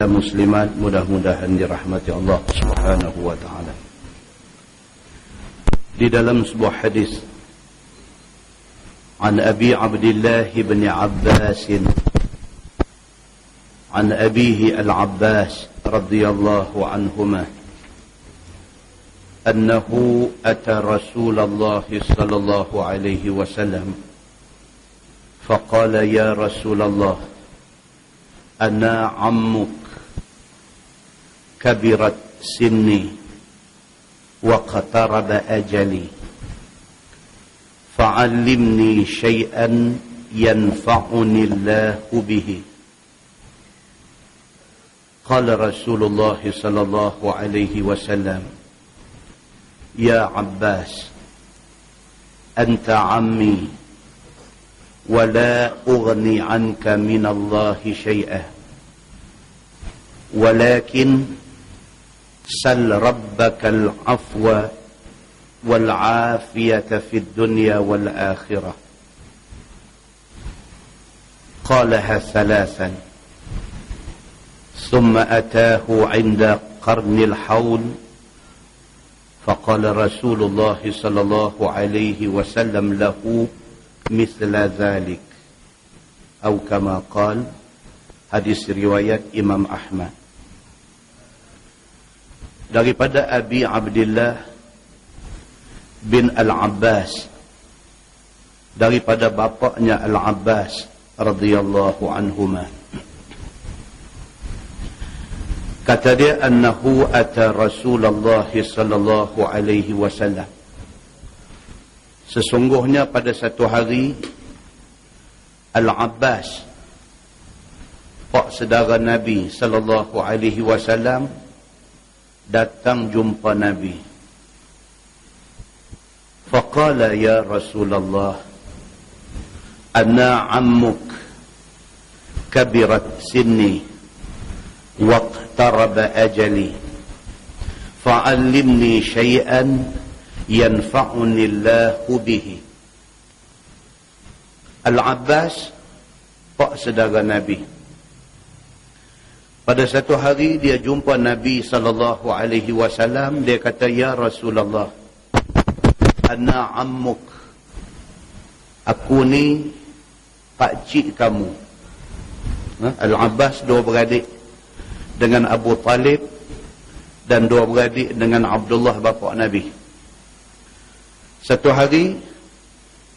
muslimat mudah-mudahan dirahmati Allah Subhanahu wa taala. Di dalam sebuah hadis an Abi Abdullah bin Abbas an abihi al-Abbas radhiyallahu anhuma annahu ata Rasulullah sallallahu alaihi wasallam faqala ya Rasulullah ana ammuk كبرت سني واقترب أجلي فعلمني شيئا ينفعني الله به. قال رسول الله صلى الله عليه وسلم يا عباس أنت عمي ولا أغني عنك من الله شيئا ولكن سل ربك العفو والعافية في الدنيا والآخرة. قالها ثلاثا ثم أتاه عند قرن الحول فقال رسول الله صلى الله عليه وسلم له مثل ذلك أو كما قال. Hadis riwayat Imam Ahmad. Daripada Abi Abdullah bin Al-Abbas, daripada bapaknya Al-Abbas radhiyallahu anhuma, kata dia annahu ata Rasulullah sallallahu alaihi wasallam, sesungguhnya pada satu hari Al-Abbas pak saudara Nabi sallallahu alaihi wasallam datang jumpa Nabi. Faqala ya Rasulullah ana ammuk kabirat sinni waqtaraba ajali fa'allimni syai'an yanfa'uni Allahu bihi. Al-Abbas pak saudara Nabi. Pada satu hari dia jumpa Nabi sallallahu alaihi wasallam, dia kata ya Rasulullah ana ammuk, aku ni pakcik kamu. Al-Abbas dua beradik dengan Abu Talib dan dua beradik dengan Abdullah bapa Nabi. Satu hari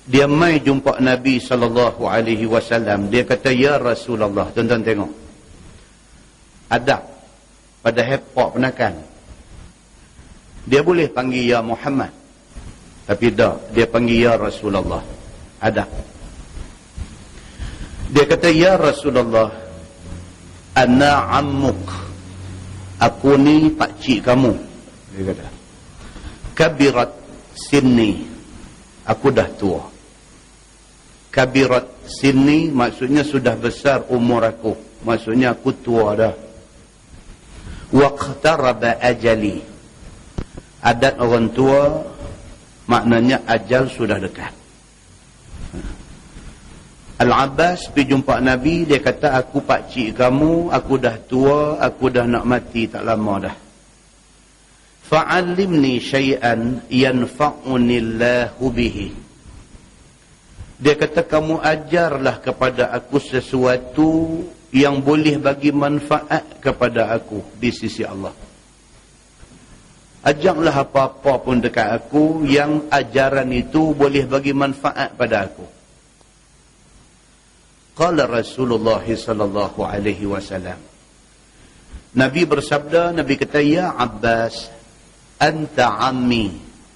dia mai jumpa Nabi sallallahu alaihi wasallam, dia kata ya Rasulullah, tuan-tuan tengok adab pada hepok penakan. Dia boleh panggil ya Muhammad, tapi tak, dia panggil ya Rasulullah. Adab. Dia kata ya Rasulullah ana ammuk, aku ni pakcik kamu. Dia kata kabirat sinni, aku dah tua. Kabirat sinni maksudnya sudah besar umur aku, maksudnya aku tua dah. Waqtaraba ajali, adat orang tua maknanya ajal sudah dekat. Al-Abbas pergi jumpa Nabi, dia kata aku pakcik kamu, aku dah tua, aku dah nak mati tak lama dah. Fa'allimni syai'an yanfa'uni Allahu bihi. Dia kata kamu ajarlah kepada aku sesuatu yang boleh bagi manfaat kepada aku di sisi Allah. Ajarlah apa-apa pun dekat aku yang ajaran itu boleh bagi manfaat pada aku. Qala Rasulullah sallallahu alaihi wasallam, Nabi bersabda, Nabi kata ya Abbas anta ammi.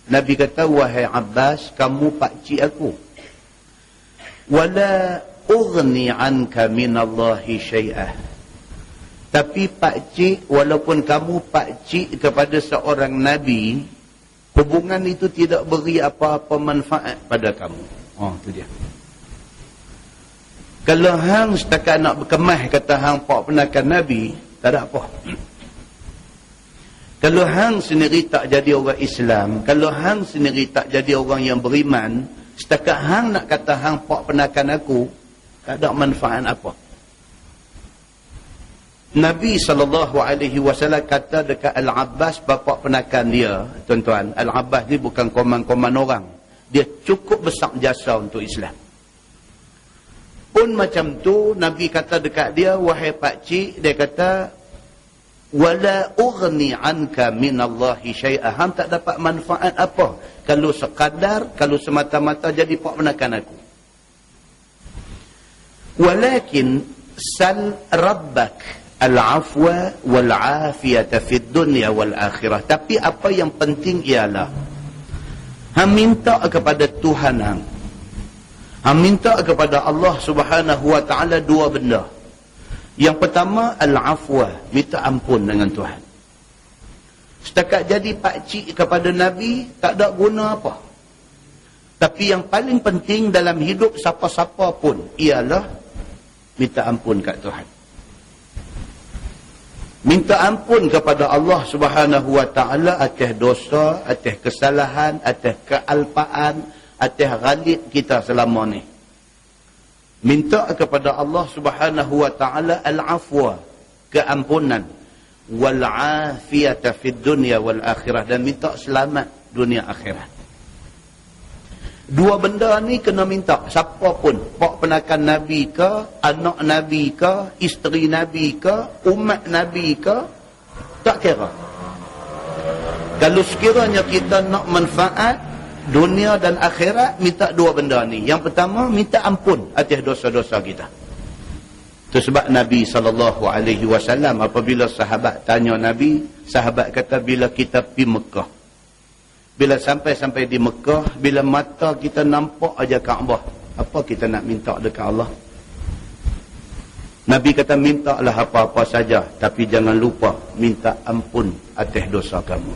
Nabi kata wahai Abbas, kamu pakcik aku. Wala ughni anka minallahi syai'ah. Tapi pakcik, walaupun kamu pakcik kepada seorang Nabi, hubungan itu tidak beri apa-apa manfaat pada kamu. Oh, itu dia. Kalau hang setakat nak berkemah kata hang pak penakan Nabi, tak ada apa. Kalau hang sendiri tak jadi orang Islam, kalau hang sendiri tak jadi orang yang beriman, setakat hang nak kata hang pak penakan aku, tak ada manfaat apa. Nabi SAW kata dekat Al-Abbas, bapa penakan dia, tuan-tuan. Al-Abbas ni bukan koman-koman orang. Dia cukup besar jasa untuk Islam. Pun macam tu, Nabi kata dekat dia, wahai pakcik, dia kata, wala ughni anka minallahi syai'ah. Hang tak dapat manfaat apa kalau sekadar, kalau semata-mata jadi pak penakan aku. Walakin sal rabbak al-afwa wal-afiyata fid dunya wal-akhirah. Tapi apa yang penting ialah hang minta kepada Tuhan hang minta kepada Allah Subhanahu wa taala dua benda. Yang pertama al-afwa, minta ampun dengan Tuhan. Setakat jadi pakcik kepada Nabi tak ada guna apa. Tapi yang paling penting dalam hidup siapa-siapa pun ialah minta ampun kat Tuhan. Minta ampun kepada Allah Subhanahu wa taala atas dosa, atas kesalahan, atas kealpaan, atas ghalib kita selama ni. Minta kepada Allah Subhanahu wa taala al-afwa, keampunan, wal afiyata fid dunya wal akhirah, dan minta selamat dunia akhirat. Dua benda ni kena minta siapa pun, pak penakan Nabi ke, anak Nabi ke, isteri Nabi ke, umat Nabi ke, tak kira. Kalau sekiranya kita nak manfaat dunia dan akhirat, minta dua benda ni. Yang pertama, minta ampun atas dosa-dosa kita. Itu sebab Nabi SAW apabila sahabat tanya Nabi, sahabat kata, bila kita pergi Mekah, bila sampai di Mekah, bila mata kita nampak aja Kaabah, apa kita nak minta dekat Allah? Nabi kata, mintalah apa-apa saja, tapi jangan lupa minta ampun atas dosa kamu.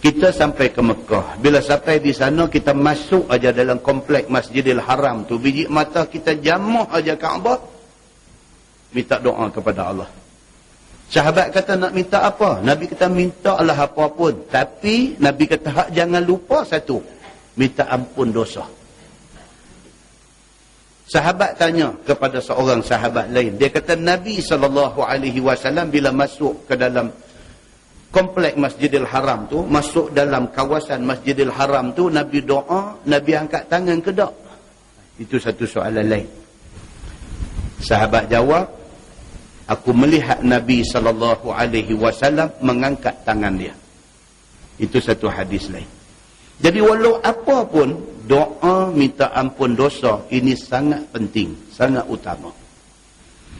Kita sampai ke Mekah, bila sampai di sana, kita masuk aja dalam komplek Masjidil Haram tu, biji mata kita jamah aja Kaabah, minta doa kepada Allah. Sahabat kata, nak minta apa? Nabi kata, mintalah apa pun. Tapi Nabi kata, hak jangan lupa satu, minta ampun dosa. Sahabat tanya kepada seorang sahabat lain, dia kata, Nabi SAW bila masuk ke dalam komplek Masjidil Haram tu, masuk dalam kawasan Masjidil Haram tu, Nabi doa, Nabi angkat tangan ke tak? Itu satu soalan lain. Sahabat jawab, aku melihat Nabi SAW mengangkat tangan dia. Itu satu hadis lain. Jadi walau apa pun, doa minta ampun dosa ini sangat penting, sangat utama.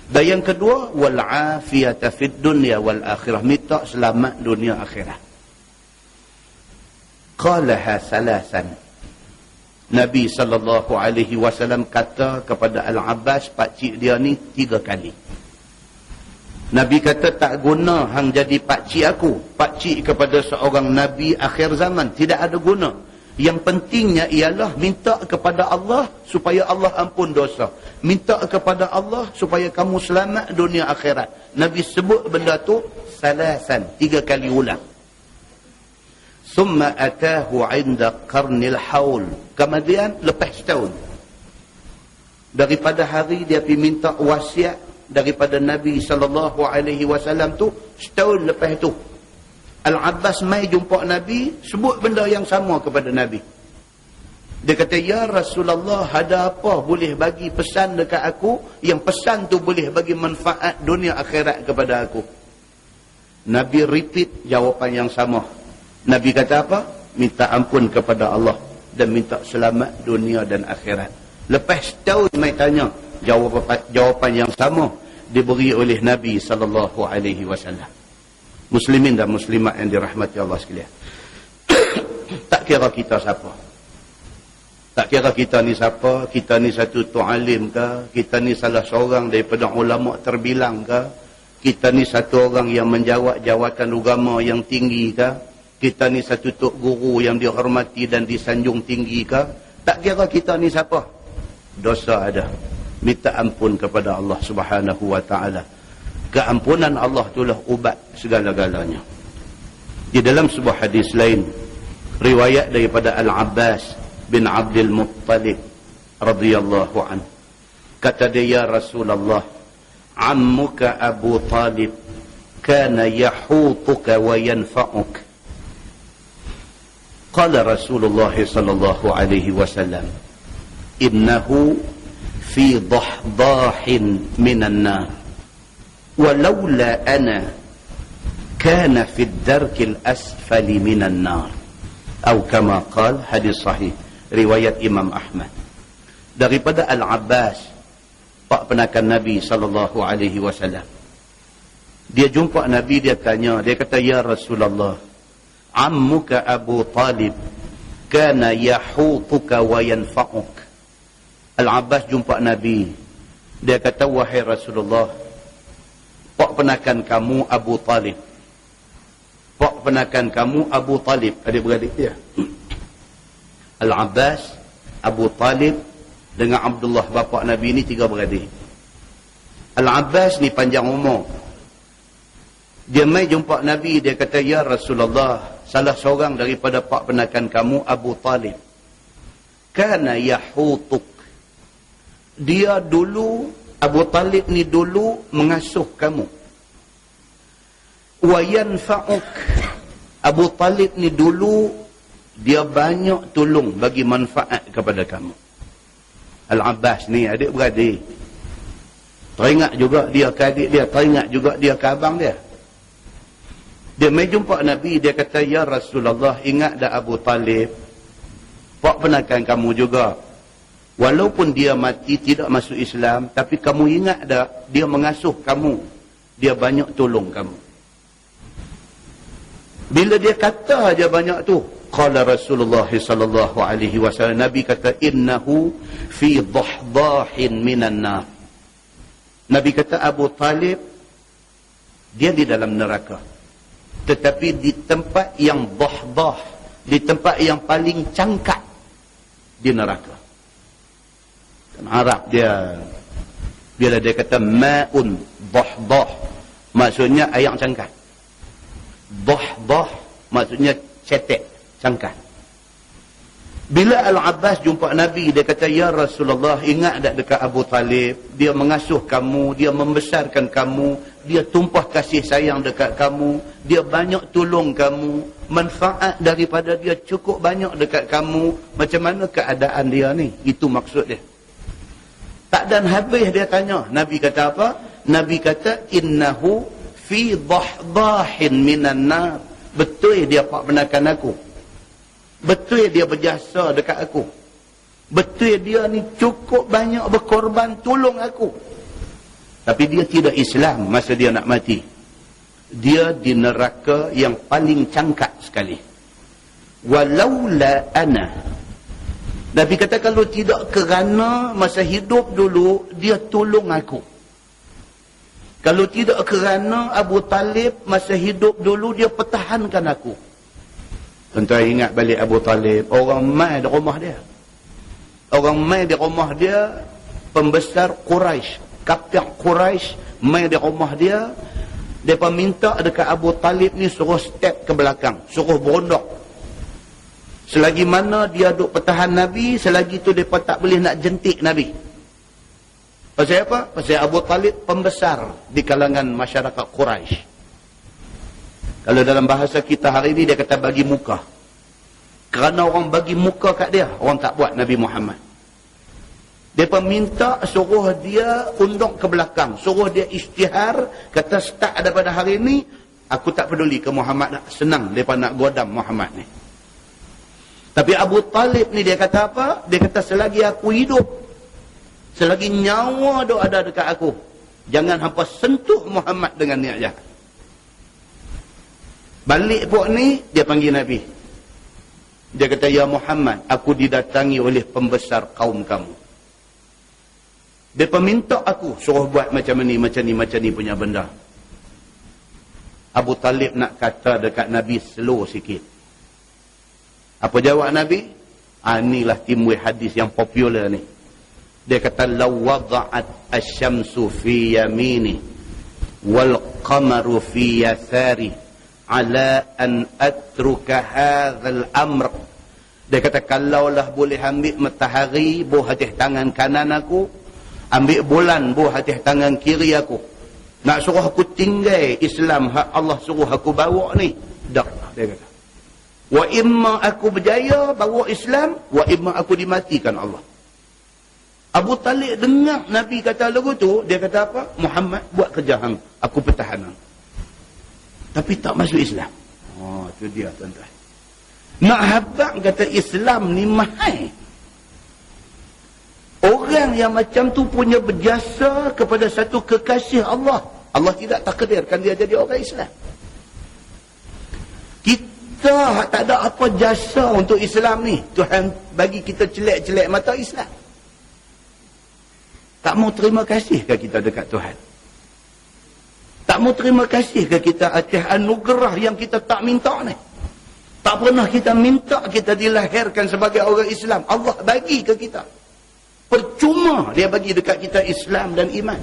Dan yang kedua, wal afiyata fid dunya wal akhirah, minta selamat dunia akhirat. Qalaha salasan. Nabi SAW kata kepada Al-Abbas, pakcik dia ni 3 kali. Nabi kata, tak guna hang jadi pakcik aku. Pakcik kepada seorang Nabi akhir zaman, tidak ada guna. Yang pentingnya ialah minta kepada Allah supaya Allah ampun dosa. Minta kepada Allah supaya kamu selamat dunia akhirat. Nabi sebut benda tu salasan, 3 kali ulang. Summa atahu inda qarnil haul. Kemudian lepas setahun, daripada hari dia pergi minta wasiat daripada Nabi SAW tu, setahun lepas tu Al-Abbas mai jumpa Nabi, sebut benda yang sama kepada Nabi. Dia kata, ya Rasulullah, ada apa boleh bagi pesan dekat aku, yang pesan tu boleh bagi manfaat dunia akhirat kepada aku? Nabi repeat jawapan yang sama. Nabi kata apa? Minta ampun kepada Allah dan minta selamat dunia dan akhirat. Lepas setahun mai tanya, jawapan yang sama diberi oleh Nabi SAW. Muslimin dan muslimat yang dirahmati Allah sekalian. Tak kira kita siapa. Tak kira kita ni siapa, kita ni satu tu'alim ke, kita ni salah seorang daripada ulama terbilang ke, kita ni satu orang yang menjawat jawatan agama yang tinggi ke, kita ni satu tok guru yang dihormati dan disanjung tinggi ke. Tak kira kita ni siapa. Dosa ada. Minta ampun kepada Allah Subhanahu wa taala. Keampunan Allah itulah ubat segala-galanya. Di dalam sebuah hadis lain, riwayat daripada Al-Abbas bin Abdul Muttalib radhiyallahu anhu, kata dia, ya Rasulullah, ammuka Abu Talib kana yahutuka wa yanfa'uk. Qala Rasulullah sallallahu alaihi wasallam, innahu fi dahdahin minan nar walaula ana kana fi ad-darkil asfali minan nar. Atau kama qala, hadis sahih riwayat Imam Ahmad. Daripada Al-Abbas, pak penakan Nabi sallallahu alaihi wasallam. Dia jumpa Nabi, dia tanya, dia kata, ya Rasulullah, ammuka Abu Talib kana yahutuka wa yanfa'uk. Al-Abbas jumpa Nabi, dia kata, wahai Rasulullah, pak penakan kamu Abu Talib, pak penakan kamu Abu Talib, adik-beradik dia, Al-Abbas, Abu Talib dengan Abdullah, bapa Nabi ni 3 beradik. Al-Abbas ni panjang umur. Dia mai jumpa Nabi, dia kata, ya Rasulullah, salah seorang daripada pak penakan kamu Abu Talib, kana yahutuk, dia dulu, Abu Talib ni dulu mengasuh kamu. Wa yanfa'uk, Abu Talib ni dulu dia banyak tolong bagi manfaat kepada kamu. Al-Abbas ni adik-beradik, teringat juga dia ke adik dia, teringat juga dia ke abang dia. Dia mai jumpa Nabi, dia kata, ya Rasulullah, ingat dah Abu Talib, pak penakan kamu juga. Walaupun dia mati tidak masuk Islam, tapi kamu ingat dah dia mengasuh kamu, dia banyak tolong kamu. Bila dia kata aja banyak tu, qala Rasulullah sallallahu alaihi wasallam, Nabi kata, innahu fi dahdahin minan nar. Nabi kata, Abu Talib dia di dalam neraka, tetapi di tempat yang dahdah, di tempat yang paling cangkat di neraka. Kan Arab dia, bila dia kata ma'un dahdah, maksudnya air cangkat. Dahdah maksudnya cetek, cangkat. Bila Al-Abbas jumpa Nabi, dia kata, ya Rasulullah, ingat tak dekat Abu Talib, dia mengasuh kamu, dia membesarkan kamu, dia tumpah kasih sayang dekat kamu, dia banyak tolong kamu, manfaat daripada dia cukup banyak dekat kamu. Macam mana keadaan dia ni? Itu maksud dia. Tak dan habis dia tanya. Nabi kata apa? Nabi kata, innahu fi dahdahin minan nar. Betul dia pak penakan aku, betul dia berjasa dekat aku, betul dia ni cukup banyak berkorban tolong aku, tapi dia tidak Islam masa dia nak mati. Dia di neraka yang paling cangkat sekali. Walaula ana, Nabi kata, kalau tidak kerana masa hidup dulu dia tolong aku, kalau tidak kerana Abu Talib masa hidup dulu dia pertahankan aku. Tuan-tuan ingat balik Abu Talib, orang mai di rumah dia. Orang mai di rumah dia, pembesar Quraisy, kapten Quraisy mai di rumah dia. Mereka minta dekat Abu Talib ni suruh step ke belakang, suruh berondok. Selagi mana dia duk pertahan Nabi, selagi tu mereka tak boleh nak jentik Nabi. Pasal apa? Pasal Abu Talib pembesar di kalangan masyarakat Quraisy. Kalau dalam bahasa kita hari ini, dia kata bagi muka. Kerana orang bagi muka kat dia, orang tak buat Nabi Muhammad. Dia minta suruh dia unduk ke belakang, suruh dia isytihar, kata start daripada hari ini, aku tak peduli ke Muhammad, senang mereka nak godam Muhammad ni. Tapi Abu Talib ni dia kata apa? Dia kata, selagi aku hidup, selagi nyawa duk ada dekat aku, jangan hampa sentuh Muhammad dengan niat jahat. Balik pok ni, dia panggil Nabi. Dia kata, ya Muhammad, aku didatangi oleh pembesar kaum kamu. Dia minta aku suruh buat macam ni, macam ni, macam ni punya benda. Abu Talib nak kata dekat Nabi slow sikit. Apa jawab Nabi? Inilah timbul hadis yang popular ni. Dia kata, law wada'at asy-syamsu fi yamini wal qamaru fi yasari ala an atruka hadzal amr. Dia kata, kalaulah boleh ambil matahari buah atas tangan kanan aku ambil bulan buah atas tangan kiri aku. Nak suruh aku tinggal Islam hak Allah suruh aku bawa ni. Tak, dia kata. Wa imma aku berjaya bawa Islam, wa imma aku dimatikan Allah. Abu Talib dengar Nabi kata lagu tu, dia kata apa? Muhammad buat kerja hang, aku pertahanan. Tapi tak masuk Islam. Oh, tu dia tuan-tuan. Nak habaq kata Islam ni mahal. Orang yang macam tu punya berjasa kepada satu kekasih Allah. Allah tidak takdirkan dia jadi orang Islam. Kita tak ada apa jasa untuk Islam ni. Tuhan bagi kita celek-celek mata Islam. Tak mau terima kasih ke kita dekat Tuhan? Tak mau terima kasih ke kita atas anugerah yang kita tak minta ni? Tak pernah kita minta kita dilahirkan sebagai orang Islam. Allah bagi ke kita. Percuma dia bagi dekat kita Islam dan iman.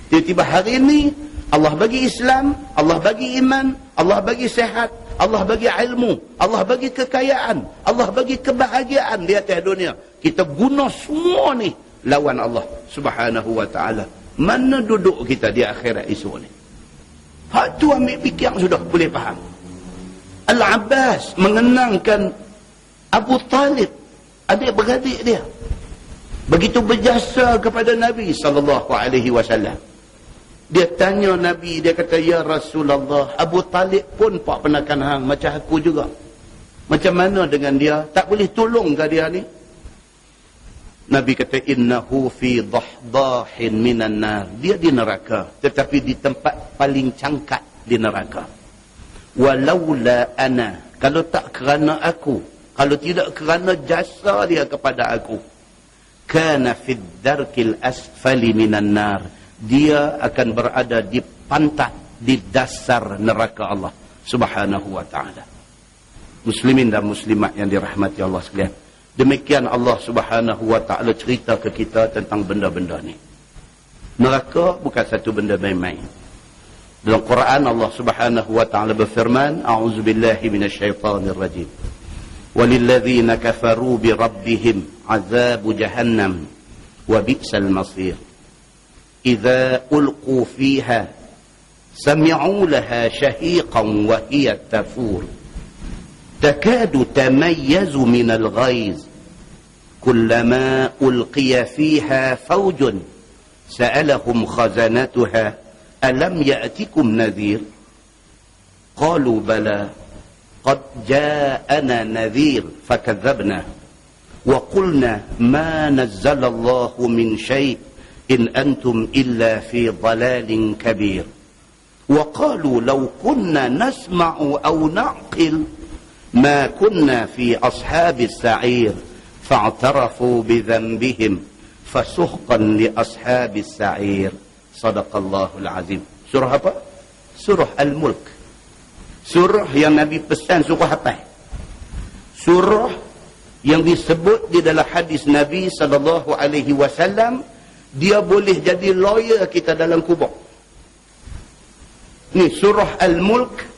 Tiba-tiba hari ini Allah bagi Islam, Allah bagi iman, Allah bagi sehat, Allah bagi ilmu, Allah bagi kekayaan, Allah bagi kebahagiaan di atas dunia. Kita guna semua ni lawan Allah Subhanahu wa ta'ala. Mana duduk kita di akhirat esok ni? Hak tu ambil fikir sudah boleh faham. Al-Abbas mengenangkan Abu Talib, adik-beradik dia, begitu berjasa kepada Nabi SAW. Dia tanya Nabi, dia kata, ya Rasulullah, Abu Talib pun pak penakan hang macam aku juga. Macam mana dengan dia? Tak boleh tolong ke dia ni? Nabi kata, innahu fi dahdahin minan nar. Dia di neraka, tetapi di tempat paling cangkat di neraka. Walaula ana, kalau tak kerana aku, kalau tidak kerana jasa dia kepada aku, kana fid darkil asfali minan nar. Dia akan berada di pantat, di dasar neraka Allah Subhanahu wa ta'ala. Muslimin dan muslimat yang dirahmati Allah sekalian. Demikian Allah Subhanahu wa ta'ala cerita ke kita tentang benda-benda ni. Neraka bukan satu benda main-main. Dalam Quran Allah Subhanahu wa ta'ala berfirman, a'udzubillahi minasyaitanir rajim. Walilladzina kafaru bi rabbihim azabu jahannam wa bi'sal masir. Idza ulqu fiha sami'u laha shahiqan wa hiya tafur. تكاد تميز من الغيظ كلما ألقي فيها فوج سألهم خزنتها ألم يأتكم نذير قالوا بلى قد جاءنا نذير فكذبنا وقلنا ما نزل الله من شيء إن أنتم إلا في ضلال كبير وقالوا لو كنا نسمع أو نعقل ما كنا في أصحاب السعير فاعترفوا بذنبهم فسحقا لأصحاب السعير صدق الله العظيم. Surah apa? Surah Al-Mulk. Surah yang Nabi pesan suruh hafal. Surah yang disebut di dalam hadis Nabi SAW, dia boleh jadi lawyer kita dalam kubur. Ni surah Al-Mulk.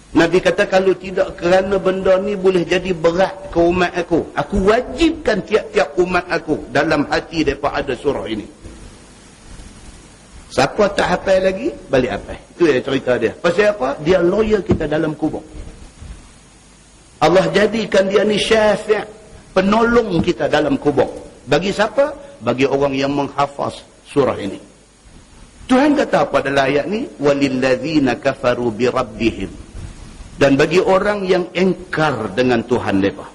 Nabi kata kalau tidak kerana benda ni boleh jadi berat ke umat aku. Aku wajibkan tiap-tiap umat aku dalam hati mereka ada surah ini. Siapa tak hafal lagi, balik hafal. Itu yang cerita dia. Pasal apa? Dia lawyer kita dalam kubur. Allah jadikan dia ni syafi', penolong kita dalam kubur. Bagi siapa? Bagi orang yang menghafaz surah ini. Tuhan kata apa dalam ayat ni? Walilladzina kafaru bi rabbihim. Dan bagi orang yang engkar dengan Tuhan mereka.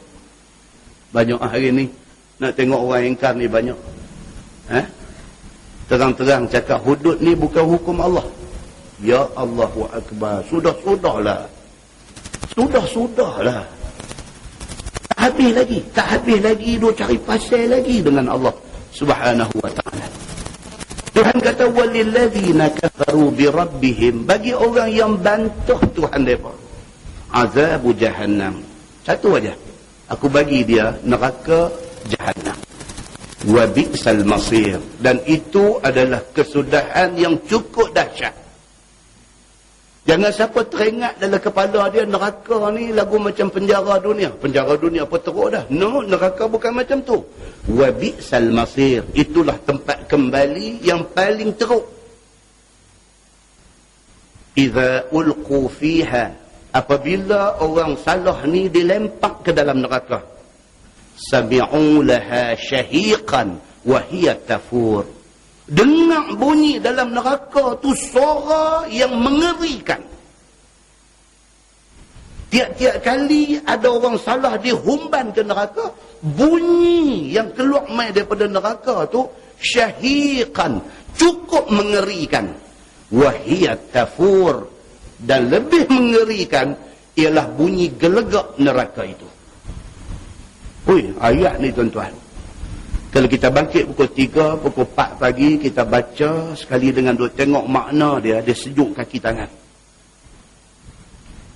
Banyak hari ni nak tengok orang engkar ni banyak. Terang-terang cakap hudud ni bukan hukum Allah. Ya Allahu Akbar. Sudah-sudahlah. Sudah-sudahlah. Tak habis lagi. Tak habis lagi. Dia cari pasal lagi dengan Allah Subhanahu wa ta'ala. Tuhan kata walilladzina kafaru bi rabbihim. Bagi orang yang bantah Tuhan mereka, azabu jahannam. Satu aja. Aku bagi dia neraka jahannam. Wa bi'sal masir. Dan itu adalah kesudahan yang cukup dahsyat. Jangan siapa teringat dalam kepala dia neraka ni lagu macam penjara dunia. Penjara dunia apa teruk dah. No, neraka bukan macam tu. Wa bi'sal masir. Itulah tempat kembali yang paling teruk. Idza ulqu fiha. Apabila orang salah ni dilempak ke dalam neraka. Sami'u laha syahiqan wa hiya tafur. Dengar bunyi dalam neraka tu suara yang mengerikan. Tiap-tiap kali ada orang salah dihumban ke neraka, bunyi yang keluar mai daripada neraka tu syahiqan, cukup mengerikan. Wahiyat tafur, dan lebih mengerikan ialah bunyi gelegak neraka itu. Ui, ayat ni tuan-tuan. Kalau kita bangkit pukul 3, pukul 4 pagi, kita baca sekali dengan duk tengok makna dia sejuk kaki tangan.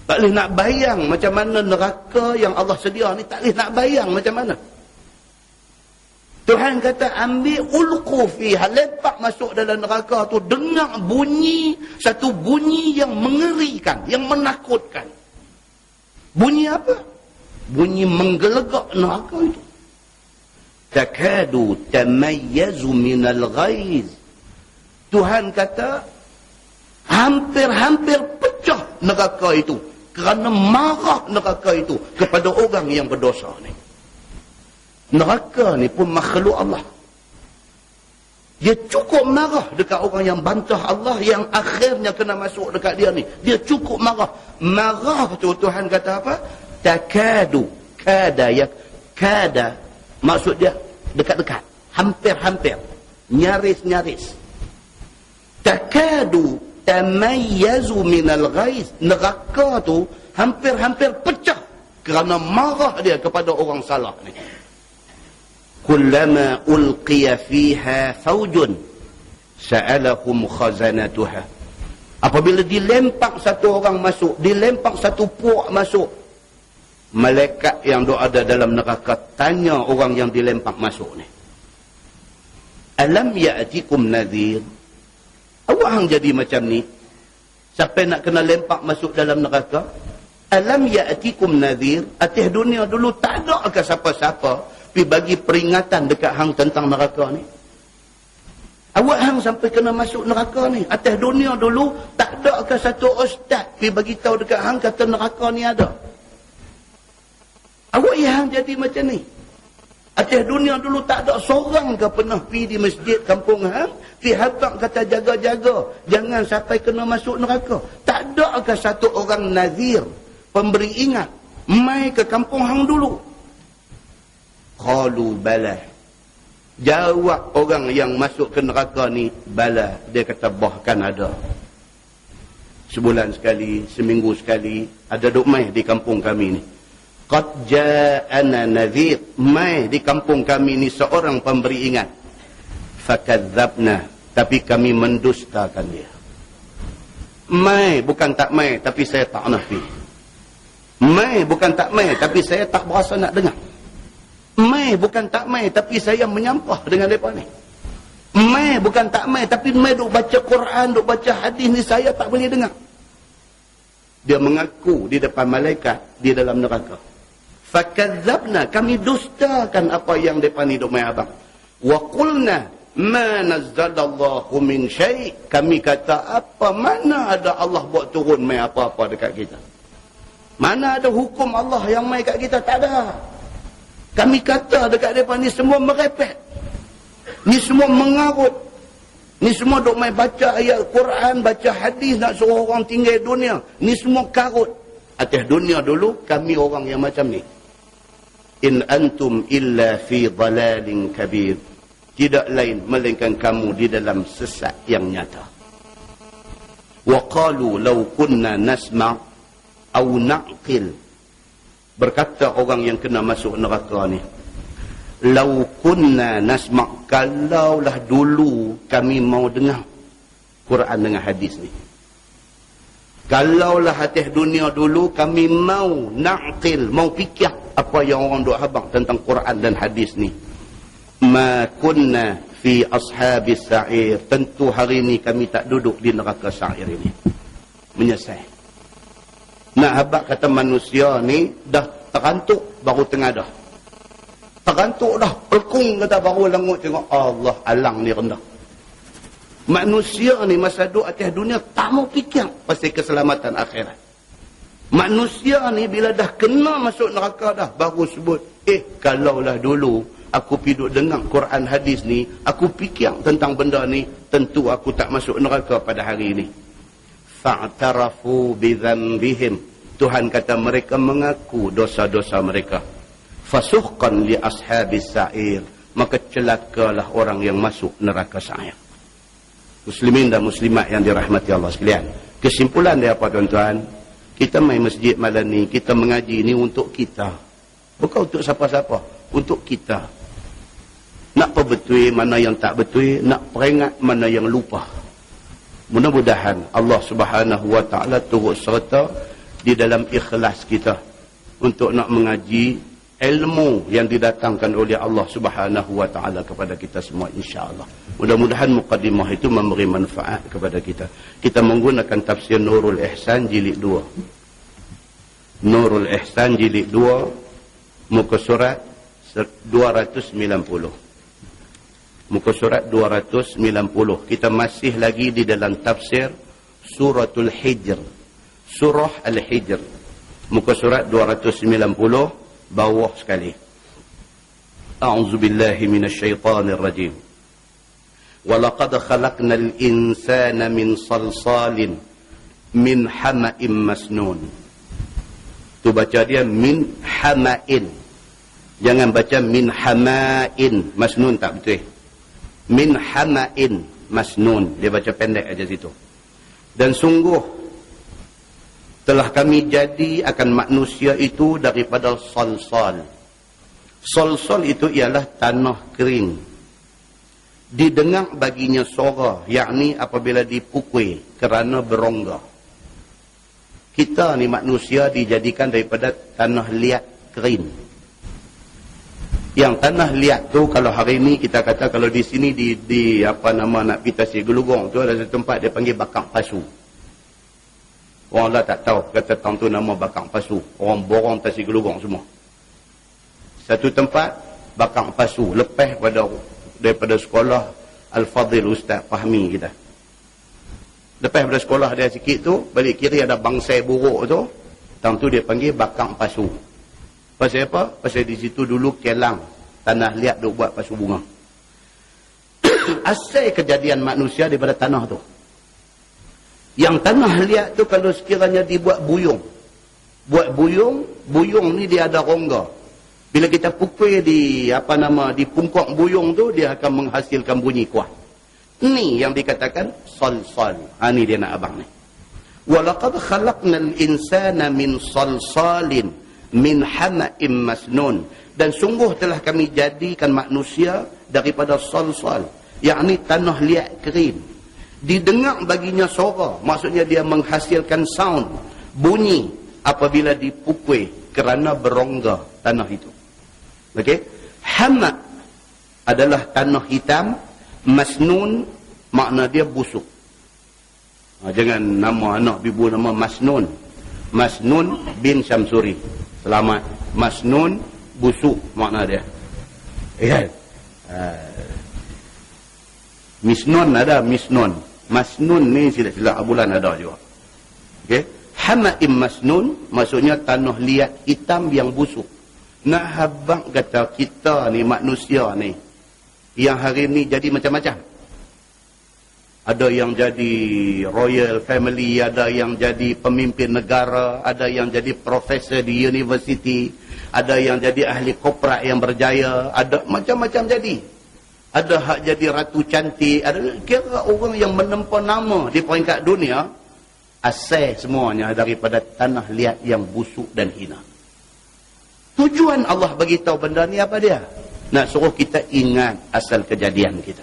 Tak boleh nak bayang macam mana neraka yang Allah sedia ni, tak boleh nak bayang macam mana. Tuhan kata ambil ulqu fiha, lepak masuk dalam neraka tu, dengar bunyi, satu bunyi yang mengerikan, yang menakutkan. Bunyi apa? Bunyi menggelegak neraka itu. Takadu tamayyazu minal ghaiz. Tuhan kata hampir-hampir pecah neraka itu kerana marah neraka itu kepada orang yang berdosa ni. Neraka ni pun makhluk Allah. Dia cukup marah dekat orang yang bantah Allah, yang akhirnya kena masuk dekat dia ni. Dia cukup marah. Marah tu Tuhan kata apa? Takadu, kada, ya kada, maksud dia dekat-dekat, hampir-hampir, nyaris-nyaris. Takadu tamayyazu minal ghaiz. Neraka tu hampir-hampir pecah kerana marah dia kepada orang salah ni. Kullama ulqiya fiha faujun sa'alahum khazanatuha. Apabila dilempak satu orang masuk, dilempak satu puak masuk, malaikat yang ada dalam neraka tanya orang yang dilempak masuk ni, alam ya'tikum nadhir? Awak hang jadi macam ni sampai nak kena lempak masuk dalam neraka? Alam ya'tikum nadhir? Atas dunia dulu tak ada ke siapa-siapa pi bagi peringatan dekat hang tentang neraka ni? Awak hang sampai kena masuk neraka ni, atas dunia dulu tak ada ke satu ustaz pi bagi tahu dekat hang kata neraka ni ada? Awak yang jadi macam ni. Atas dunia dulu tak ada seorang ke pernah pergi di masjid kampung hang, pi habaq kata jaga-jaga, jangan sampai kena masuk neraka. Tak ada ke satu orang nazir, pemberi ingat, mai ke kampung hang dulu? Qalu bala. Jawab orang yang masuk ke neraka ni, bala. Dia kata bahkan ada. Sebulan sekali, seminggu sekali, ada duk mai di kampung kami ni. Qad ja'ana nadhir, mai di kampung kami ni seorang pemberi ingat. Fakadzabna, tapi kami mendustakan dia. Mai bukan tak mai, tapi saya tak nak pergi. Mai bukan tak mai, tapi saya tak berasa nak dengar. Mai bukan tak mai, tapi saya menyampah dengan mereka ni. Mai bukan tak mai, tapi mai duk baca Quran, duk baca hadis ni saya tak boleh dengar. Dia mengaku di depan malaikat di dalam neraka. Fakadzabna, kami dustakan apa yang mereka ni duk mai abang. Wa qulna ma nazzalallahu min syai'. Kami kata apa, mana ada Allah buat turun mai apa-apa dekat kita? Mana ada hukum Allah yang mai kat kita? Tak ada. Kami kata dekat mereka ni semua merepek. Ni semua mengarut. Ni semua duk mai baca ayat Quran, baca hadis, nak suruh orang tinggal dunia. Ni semua karut. Atas dunia dulu, kami orang yang macam ni. In antum illa fi dalalin kabir. Tidak lain melainkan kamu di dalam sesat yang nyata. Wa qalu law kunna nasma' aw na'qil. Berkata orang yang kena masuk neraka ni, lau kunna nasma', kalaulah dulu kami mau dengar Quran dengan hadis ni. Kalaulah atas dunia dulu kami mau na'qil, mau fikir apa yang orang duk habaq tentang Quran dan hadis ni. Ma kunna fi ashabis sa'ir. Tentu hari ni kami tak duduk di neraka sa'ir ini. menyesal. Nak habaq kata manusia ni dah terantuk baru tengah dah. Terantuk dah, pelkung kata baru lengut tengok Allah alang ni rendah. Manusia ni masa duduk atas dunia tak mau fikir pasal keselamatan akhirat. Manusia ni bila dah kena masuk neraka dah baru sebut, kalaulah dulu aku piduk dengar Quran hadis ni, aku fikir tentang benda ni, tentu aku tak masuk neraka pada hari ini. Fa'tarafu bidzambihim. Tuhan kata mereka mengaku dosa-dosa mereka. Fasuhqan li ashabis sa'ir. Maka celakalah orang yang masuk neraka sa'ir. Muslimin dan muslimat yang dirahmati Allah sekalian. Kesimpulan dia apa tuan-tuan? Kita main masjid malam ni, kita mengaji ni untuk kita. Bukan untuk siapa-siapa. Untuk kita. Nak perbetul mana yang tak betul, nak peringat mana yang lupa. Mudah-mudahan Allah Subhanahu wa taala turut serta di dalam ikhlas kita untuk nak mengaji ilmu yang didatangkan oleh Allah Subhanahu wa taala kepada kita semua insya-Allah. Mudah-mudahan mukadimah itu memberi manfaat kepada kita. Kita menggunakan tafsir Nurul Ihsan jilid 2. Nurul Ihsan jilid 2 muka surat 290. Muka surat 290. Kita masih lagi di dalam tafsir Suratul Hijr. Surah Al-Hijr. Muka surat 290 bawah sekali. A'udzubillahi minasyaitanir rajim. Walaqad khalaqnal insana min salsalin min hama'in masnun. Tu baca dia min hama'in. Jangan baca min hama'in. Masnun tak betul. Min hama'in masnun. Dia baca pendek aja situ. Dan sungguh telah kami jadi akan manusia itu daripada salsal. Salsal itu ialah tanah kering. Didengar baginya suara, yakni apabila dipukul kerana berongga. Kita ni manusia dijadikan daripada tanah liat kering. Yang tanah liat tu kalau hari ni kita kata kalau di sini di apa nama nak pita si gelugong tu ada satu tempat dia panggil bakang pasu. Orang lah tak tahu kata tang tu nama bakang pasu. Orang borong tasi gelugong semua. Satu tempat bakang pasu lepas daripada sekolah Al-Fadhil Ustaz Fahmi kita. Lepas daripada sekolah dia sikit tu balik kiri ada bangsai buruk tu. Tang tu dia panggil bakang pasu. Pasal apa? Pasal di situ dulu kelang tanah liat duk buat pasu bunga. Asal kejadian manusia daripada tanah tu. Yang tanah liat tu kalau sekiranya dibuat buyung. Buat buyung, buyung ni dia ada rongga. Bila kita pukul di di pungkok buyung tu dia akan menghasilkan bunyi kuat. Ni yang dikatakan salsal. Ni dia nak abang ni. Walaqad khalaqnal insana min salsalin min hama'im masnun. Dan sungguh telah kami jadikan manusia daripada salsal, yakni tanah liat kering. Didengar baginya suara, maksudnya dia menghasilkan sound, bunyi apabila dipukul kerana berongga tanah itu. Okey? Hama' adalah tanah hitam, masnun makna dia busuk. Jangan nama anak bibu nama Masnun. Masnun bin Syamsuri. Selamat. Masnun, busuk makna dia. Ya. Misnun ada, misnun. Masnun ni silap-silap bulan ada juga. Okey. Hama'im masnun maksudnya tanah liat hitam yang busuk. Nak habang kata kita ni manusia ni yang hari ni jadi macam-macam. Ada yang jadi royal family, ada yang jadi pemimpin negara, ada yang jadi profesor di university, ada yang jadi ahli korporat yang berjaya, ada macam-macam jadi. Ada hak jadi ratu cantik, ada kira orang yang menempa nama di peringkat dunia, asal semuanya daripada tanah liat yang busuk dan hina. Tujuan Allah bagi tahu benda ni apa dia? Nak suruh kita ingat asal kejadian kita.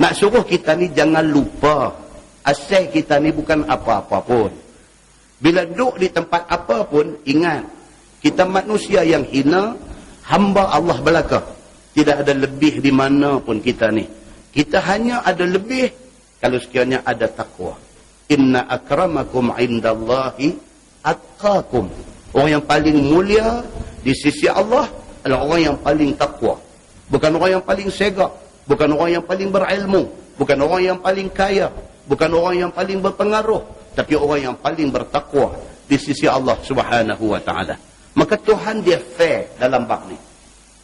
Nak suruh kita ni jangan lupa asal kita ni bukan apa-apa pun. Bila duduk di tempat apa pun, ingat kita manusia yang hina, hamba Allah belaka. Tidak ada lebih di mana pun kita ni. Kita hanya ada lebih kalau sekiranya ada takwa. Inna akramakum indallahi atqakum. Orang yang paling mulia di sisi Allah adalah orang yang paling takwa. Bukan orang yang paling segak, bukan orang yang paling berilmu, bukan orang yang paling kaya, bukan orang yang paling berpengaruh, tapi orang yang paling bertakwa di sisi Allah Subhanahu wa taala. Maka Tuhan dia fair dalam bab ni.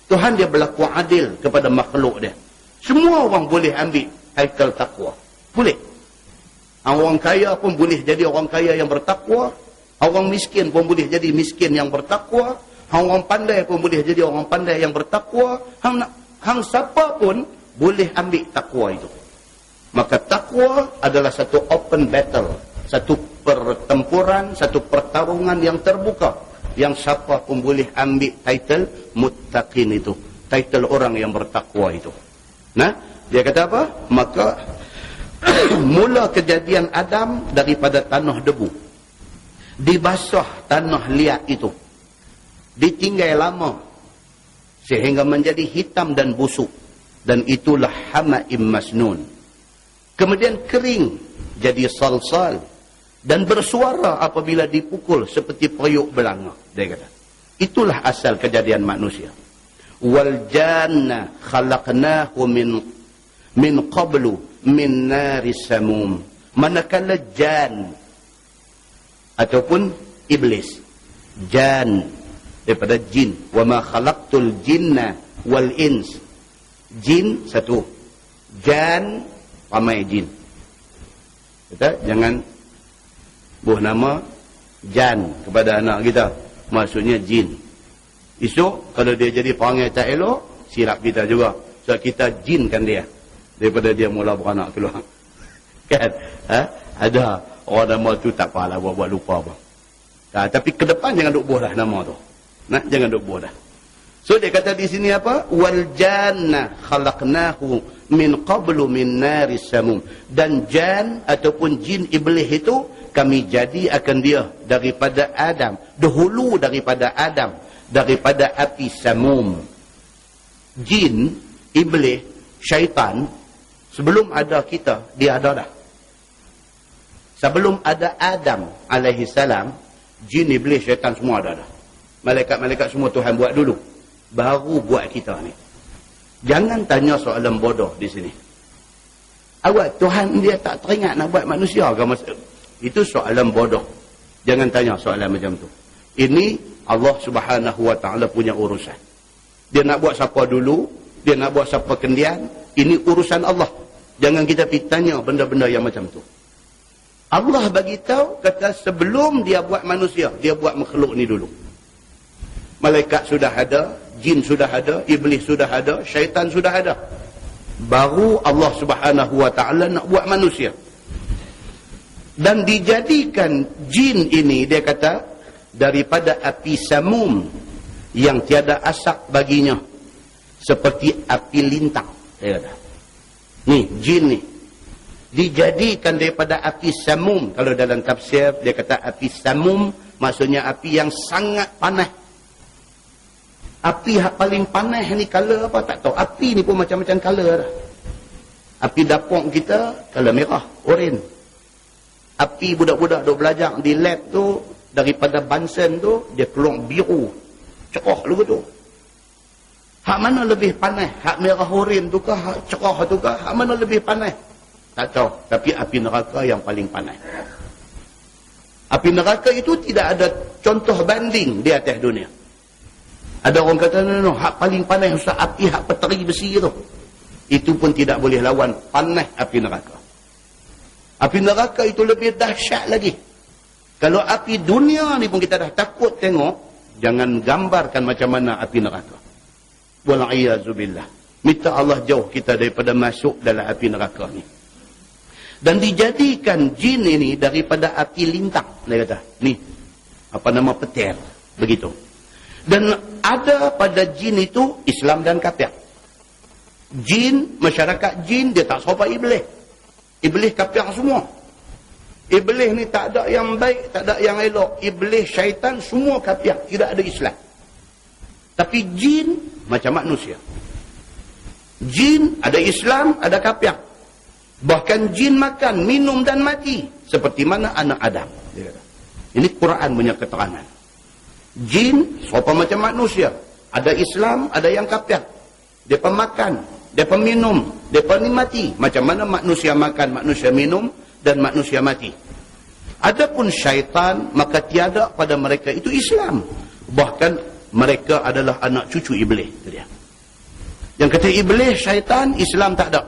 Tuhan dia berlaku adil kepada makhluk dia. Semua orang boleh ambil haikal takwa. Boleh. Orang kaya pun boleh jadi orang kaya yang bertakwa. Orang miskin pun boleh jadi miskin yang bertakwa. Orang pandai pun boleh jadi orang pandai yang bertakwa. Hang siapa pun boleh ambil takwa itu. Maka takwa adalah satu open battle. Satu pertempuran, satu pertarungan yang terbuka. Yang siapa pun boleh ambil title muttaqin itu. Title orang yang bertakwa itu. Nah, dia kata apa? Maka mula kejadian Adam daripada tanah debu. Dibasuh tanah liat itu. Ditinggal lama. Sehingga menjadi hitam dan busuk. Dan itulah hama'im masnun. Kemudian kering. Jadi salsal. Dan bersuara apabila dipukul seperti periuk belanga. Dia kata. Itulah asal kejadian manusia. Wal janna khalaqnahu min qablu min naris samum. Manakala jan ataupun iblis. Jan daripada jin. Wa ma khalaqtul jinna wal ins. Jin satu. Jan ramai jin. Kata jangan buah nama Jan kepada anak kita. Maksudnya jin. Esok kalau dia jadi perangai tak elok, silap kita juga. Sebab kita jinkan dia daripada dia mula beranak keluar. Kan? Ha? Ada orang nama tu tak apalah buat lupa apa. Tapi ke depan jangan duk buah dah nama tu. Nah, jangan duk buah dah. So dia kata di sini apa? Wal janna khalaqnahu min qablu min naris samum. Dan jan ataupun jin iblis itu kami jadi akan dia daripada Adam. Dahulu daripada Adam. Daripada api samum. Jin, iblis, syaitan, sebelum ada kita, dia ada dah. Sebelum ada Adam alaihissalam, jin, iblis, syaitan semua ada dah. Malaikat-malaikat semua Tuhan buat dulu. Baru buat kita ni. Jangan tanya soalan bodoh di sini. Awak Tuhan dia tak teringat nak buat manusia ke masa? Itu soalan bodoh. Jangan tanya soalan macam tu. Ini Allah Subhanahu wa taala punya urusan. Dia nak buat siapa dulu, dia nak buat siapa kemudian, ini urusan Allah. Jangan kita pergi tanya benda-benda yang macam tu. Allah bagi tahu kata sebelum dia buat manusia, dia buat makhluk ni dulu. Malaikat sudah ada, jin sudah ada, iblis sudah ada, syaitan sudah ada. Baru Allah Subhanahu wa taala nak buat manusia. Dan dijadikan jin ini, dia kata, daripada api samum yang tiada asap baginya. Seperti api lintang. Dia kata. Ni, jin ni. Dijadikan daripada api samum. Kalau dalam tafsir, dia kata api samum, maksudnya api yang sangat panas. Api yang paling panas ni color apa tak tahu. Api ni pun macam-macam color dah. Api dapur kita, color merah, oranye. Api budak-budak duk belajar di lab tu, daripada Bunsen tu, dia keluar biru. Cerah lu tu. Hak mana lebih panas? Hak merah oranye tu kah? Hak cerah tu kah? Hak mana lebih panas? Tak tahu. Tapi api neraka yang paling panas. Api neraka itu tidak ada contoh banding di atas dunia. Ada orang kata, no, hak paling panas usah api hak peteri besi tu. Itu pun tidak boleh lawan panas api neraka. Api neraka itu lebih dahsyat lagi. Kalau api dunia ni pun kita dah takut tengok, jangan gambarkan macam mana api neraka. Wal'iyazubillah. Minta Allah jauh kita daripada masuk dalam api neraka ni. Dan dijadikan jin ini daripada api lintang. Dia kata, ni, apa nama petir. Begitu. Dan ada pada jin itu Islam dan kafir. Jin, masyarakat jin, dia tak serupa iblis. Iblis kafir semua. Iblis ni tak ada yang baik, tak ada yang elok. Iblis, syaitan, semua kafir. Tidak ada Islam. Tapi jin, macam manusia. Jin, ada Islam, ada kafir. Bahkan jin makan, minum dan mati. seperti mana anak Adam. Dia kata. Ini Quran punya keterangan. Jin serupa macam manusia. Ada Islam, ada yang kafir. Depa makan, depa minum, depa ni mati. Macam mana manusia makan, manusia minum dan manusia mati. Adapun syaitan, maka tiada pada mereka itu Islam. Bahkan mereka adalah anak cucu iblis. Itu dia. Yang kata iblis, syaitan, Islam tak ada.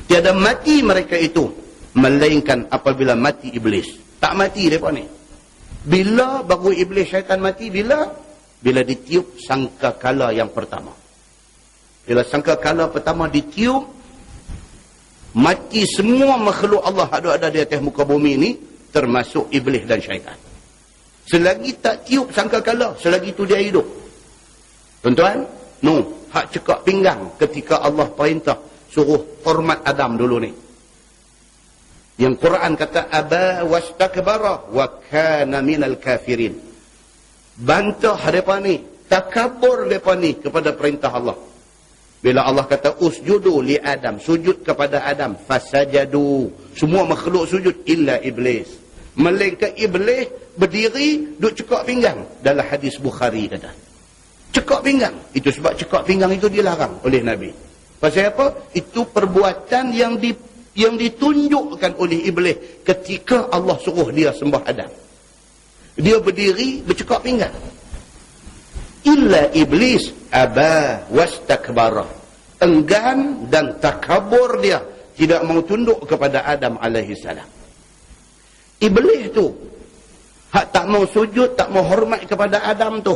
Tiada mati mereka itu, melainkan apabila mati iblis. Tak mati mereka ni. Bila baru iblis syaitan mati? Bila ditiup sangkakala yang pertama. Bila sangkakala pertama ditiup, mati semua makhluk Allah ada di atas muka bumi ini, termasuk iblis dan syaitan. Selagi tak tiup sangkakala, selagi itu dia hidup. Tuan-tuan, hak cekak pinggang ketika Allah perintah suruh hormat Adam dulu ni. Yang Quran kata aba wastakbara wa kana minal kafirin. Bantah depa ni, takabur depa ni kepada perintah Allah. Bila Allah kata usjudu li Adam, sujud kepada Adam, fasajadu, semua makhluk sujud illa iblis. Melainkan iblis berdiri duk cekak pinggang. Dalam hadis Bukhari kata. Cekak pinggang. Itu sebab cekak pinggang itu dilarang oleh Nabi. Pasal apa? Itu perbuatan yang ditunjukkan oleh iblis ketika Allah suruh dia sembah Adam. Dia berdiri bercekak pinggang. Illa iblis aba wastakbara. Enggan dan takabur dia, tidak mau tunduk kepada Adam alaihi salam. Iblis tu hak tak mau sujud, tak mau hormat kepada Adam tu,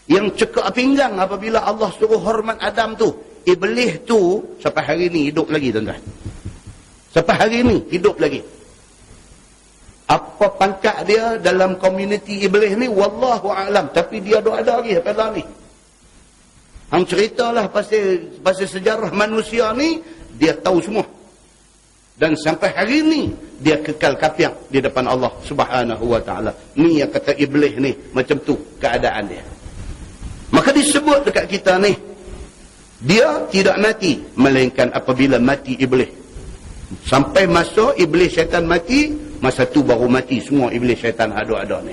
yang cekak pinggang apabila Allah suruh hormat Adam tu, iblis tu sampai hari ni hidup lagi, tuan-tuan. Sampai hari ni hidup lagi. Apa pangkat dia dalam komuniti iblis ni, wallahu a'lam, tapi dia ada lagi sampai lah ni. Hang ceritalah pasal sejarah manusia ni, dia tahu semua. Dan sampai hari ni dia kekal kafir di depan Allah Subhanahu wa taala. Ni yang kata iblis ni, macam tu keadaan dia. Maka disebut dekat kita ni, dia tidak mati melainkan apabila mati iblis. Sampai masa iblis syaitan mati, masa tu baru mati semua iblis syaitan ada ni.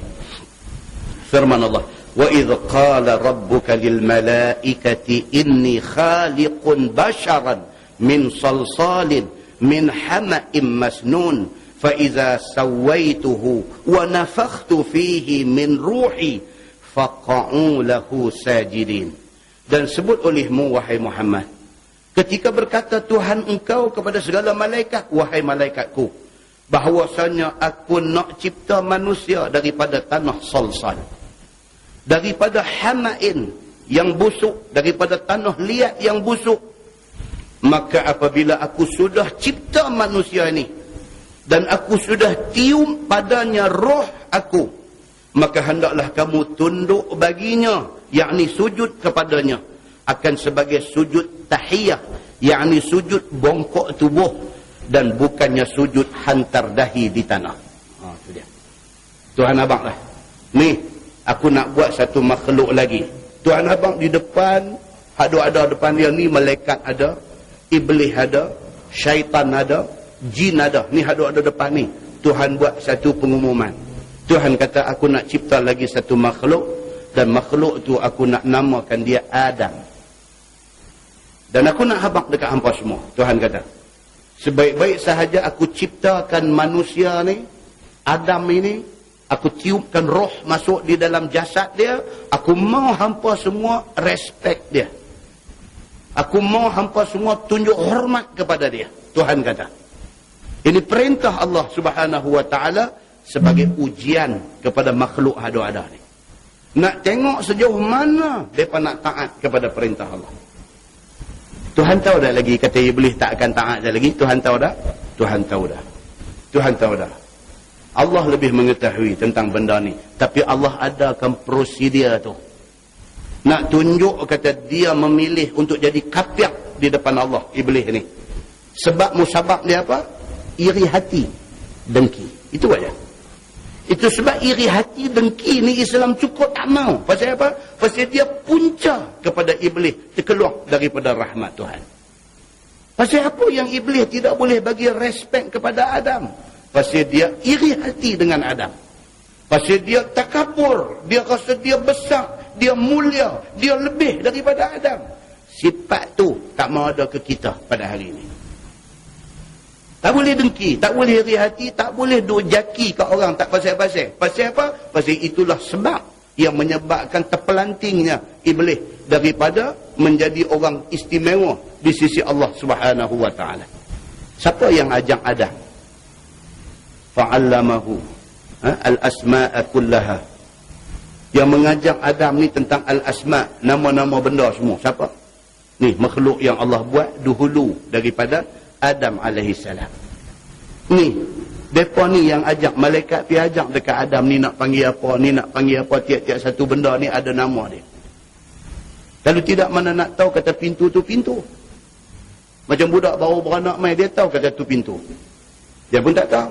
Firman Allah, wa idh qala rabbuka lil malaikati inni khaliqun basharan min salsalin min hama'in masnun fa idza sawaituhu wa nafakhtu fihi min ruhi faqa'u lahu sajidin. Dan sebut olehmu wahai Muhammad, ketika berkata Tuhan engkau kepada segala malaikat, wahai malaikatku, bahawasanya aku nak cipta manusia daripada tanah salsal, daripada hama'in yang busuk, daripada tanah liat yang busuk. Maka apabila aku sudah cipta manusia ini dan aku sudah tium padanya roh aku, maka hendaklah kamu tunduk baginya, yakni sujud kepadanya, akan sebagai sujud tahiyah, yakni sujud bongkok tubuh, dan bukannya sujud hantar dahi di tanah. Itu dia. Tuhan abang lah. Ni, aku nak buat satu makhluk lagi. Tuhan abang di depan, ada depan dia ni, malaikat ada, iblis ada, syaitan ada, jin ada. Ni ada depan ni. Tuhan buat satu pengumuman. Tuhan kata aku nak cipta lagi satu makhluk, dan makhluk tu aku nak namakan dia Adam. Dan aku nak habaq dekat hampa semua. Tuhan kata, sebaik-baik sahaja aku ciptakan manusia ni, Adam ini, aku tiupkan roh masuk di dalam jasad dia, aku mau hampa semua respect dia. Aku mau hampa semua tunjuk hormat kepada dia. Tuhan kata. Ini perintah Allah Subhanahu wa taala sebagai ujian kepada makhluk ada ni. Nak tengok sejauh mana mereka nak taat kepada perintah Allah. Tuhan tahu dah lagi kata iblis tak akan taat dah lagi. Tuhan tahu dah? Tuhan tahu dah. Tuhan tahu dah. Allah lebih mengetahui tentang benda ni. Tapi Allah adakan prosedur tu. Nak tunjuk kata dia memilih untuk jadi kafir di depan Allah, iblis ni. Sebab musabab dia apa? Iri hati, dengki. Itu aja. Itu sebab iri hati, dengki ni Islam cukup tak mau. Pasal apa? Pasal dia punca kepada iblis terkeluar daripada rahmat Tuhan. Pasal apa yang iblis tidak boleh bagi respect kepada Adam? Pasal dia iri hati dengan Adam. Pasal dia takabur, dia rasa dia besar, dia mulia, dia lebih daripada Adam. Sifat tu tak mau ada ke kita pada hari ini. Tak boleh dengki, tak boleh iri hati, tak boleh duk jaki kat orang tak pasal-pasal. Pasal apa? Pasal itulah sebab yang menyebabkan terpelantingnya iblis daripada menjadi orang istimewa di sisi Allah Subhanahu wa taala. Siapa yang ajak Adam? Fa'allamahu al-asma'a kullaha. Yang mengajak Adam ni tentang al-asma', nama-nama benda semua. Siapa? Ni makhluk yang Allah buat dahulu daripada Adam alaihi salam. Ni depa ni yang ajak malaikat pi ajak dekat Adam ni nak panggil apa, ni nak panggil apa, tiap-tiap satu benda ni ada nama dia. Kalau tidak mana nak tahu kata pintu tu pintu. Macam budak baru beranak mai dia tahu kata tu pintu. Dia pun tak tahu.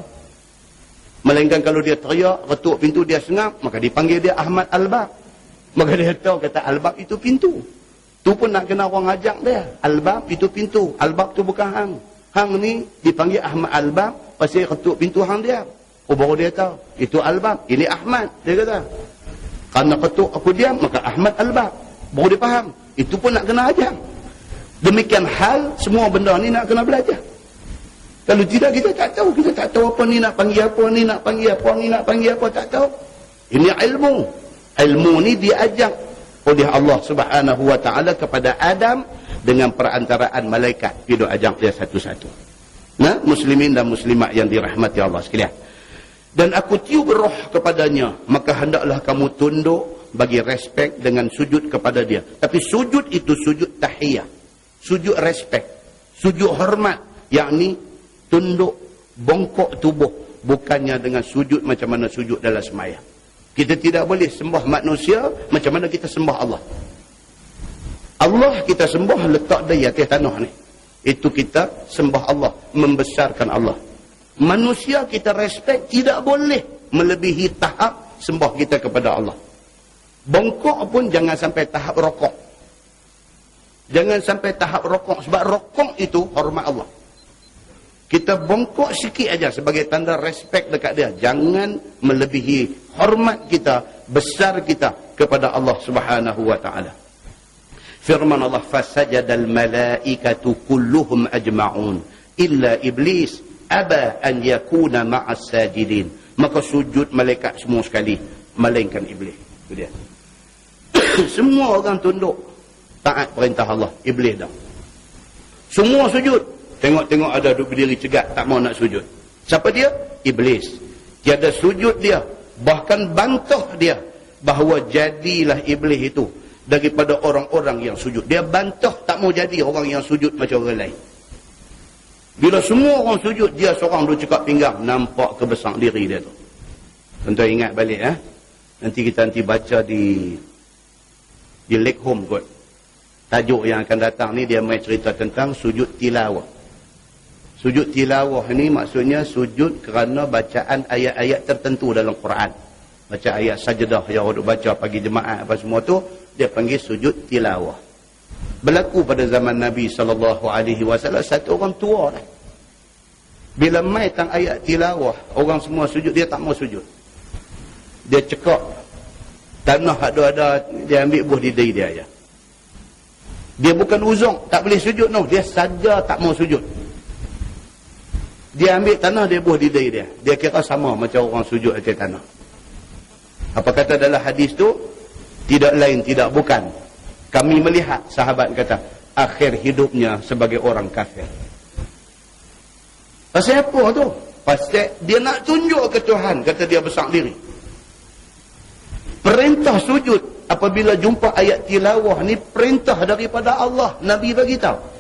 Melainkan kalau dia teriak, retuk pintu dia sengap, maka dipanggil dia Ahmad Al-Bab. Maka dia tahu kata Al-Bab itu pintu. Tu pun nak kena orang ajak dia. Al-Bab itu pintu. Al-Bab tu bukan hang. Hang ni dipanggil Ahmad Al-Bab pasal retuk pintu hang dia. Oh baru dia tahu. Itu Al-Bab. Ini Ahmad. Dia kata. Karena ketuk aku diam, maka Ahmad Al-Bab. Baru dia faham. Itu pun nak kena ajak. Demikian hal semua benda ni nak kena belajar. Kalau tidak kita tak tahu. Kita tak tahu apa ni nak panggil apa, ni nak panggil apa, ni nak panggil apa. Tak tahu. Ini ilmu. Ilmu ni diajak oleh Allah Subhanahu wa taala kepada Adam dengan perantaraan malaikat. Dia ajak dia satu-satu. Nah, muslimin dan muslimat yang dirahmati Allah sekalian. Dan aku tiup roh kepadanya, maka hendaklah kamu tunduk bagi respek dengan sujud kepada dia. Tapi sujud itu sujud tahiyah. Sujud respek. Sujud hormat. Yakni tunduk, bongkok tubuh. Bukannya dengan sujud macam mana sujud dalam sembahyang. Kita tidak boleh sembah manusia macam mana kita sembah Allah. Allah kita sembah letak dia atas tanah ni. Itu kita sembah Allah, membesarkan Allah. Manusia kita respect tidak boleh melebihi tahap sembah kita kepada Allah. Bongkok pun jangan sampai tahap rokok. Jangan sampai tahap rokok sebab rokok itu hormat Allah. Kita bongkok sikit aja sebagai tanda respect dekat dia. Jangan melebihi hormat kita, besar kita kepada Allah Subhanahu wa taala. Firman Allah, fasajadal malaikatu kulluhum ajma'un illa iblis aba an yakuna ma'as sajidin. Maka sujud malaikat semua sekali melainkan iblis. Itu dia. Semua orang tunduk taat perintah Allah, iblis dah. Semua sujud. Tengok-tengok ada duduk berdiri cegat, tak mau nak sujud. Siapa dia? Iblis. Tiada sujud dia. Bahkan bantah dia bahawa jadilah iblis itu daripada orang-orang yang sujud. Dia bantah tak mau jadi orang yang sujud macam orang lain. Bila semua orang sujud, dia seorang duduk cekak pinggang. Nampak kebesar diri dia tu. Tuan-tuan ingat balik. Nanti kita baca di Lake Home kot. Tajuk yang akan datang ni dia main cerita tentang sujud tilawah. Sujud tilawah ni maksudnya sujud kerana bacaan ayat-ayat tertentu dalam Quran. Baca ayat sajdah yang orang baca pagi jemaah apa semua tu, dia panggil sujud tilawah. Berlaku pada zaman Nabi SAW, satu orang tua lah. Bila mai tang ayat tilawah, orang semua sujud, dia tak mau sujud. Dia cekak tanah ada dia ambil buah di diri dia aja. Dia bukan uzung, tak boleh sujud no, dia saja tak mau sujud. Dia ambil tanah, dia buah di diri dia. Dia kira sama macam orang sujud atas tanah. Apa kata dalam hadis tu? Tidak lain, tidak bukan. Kami melihat, sahabat kata, akhir hidupnya sebagai orang kafir. Pasal apa tu? Pasal dia nak tunjuk ke Tuhan, kata dia besar diri. Perintah sujud, apabila jumpa ayat tilawah ni, perintah daripada Allah. Nabi bagi tahu.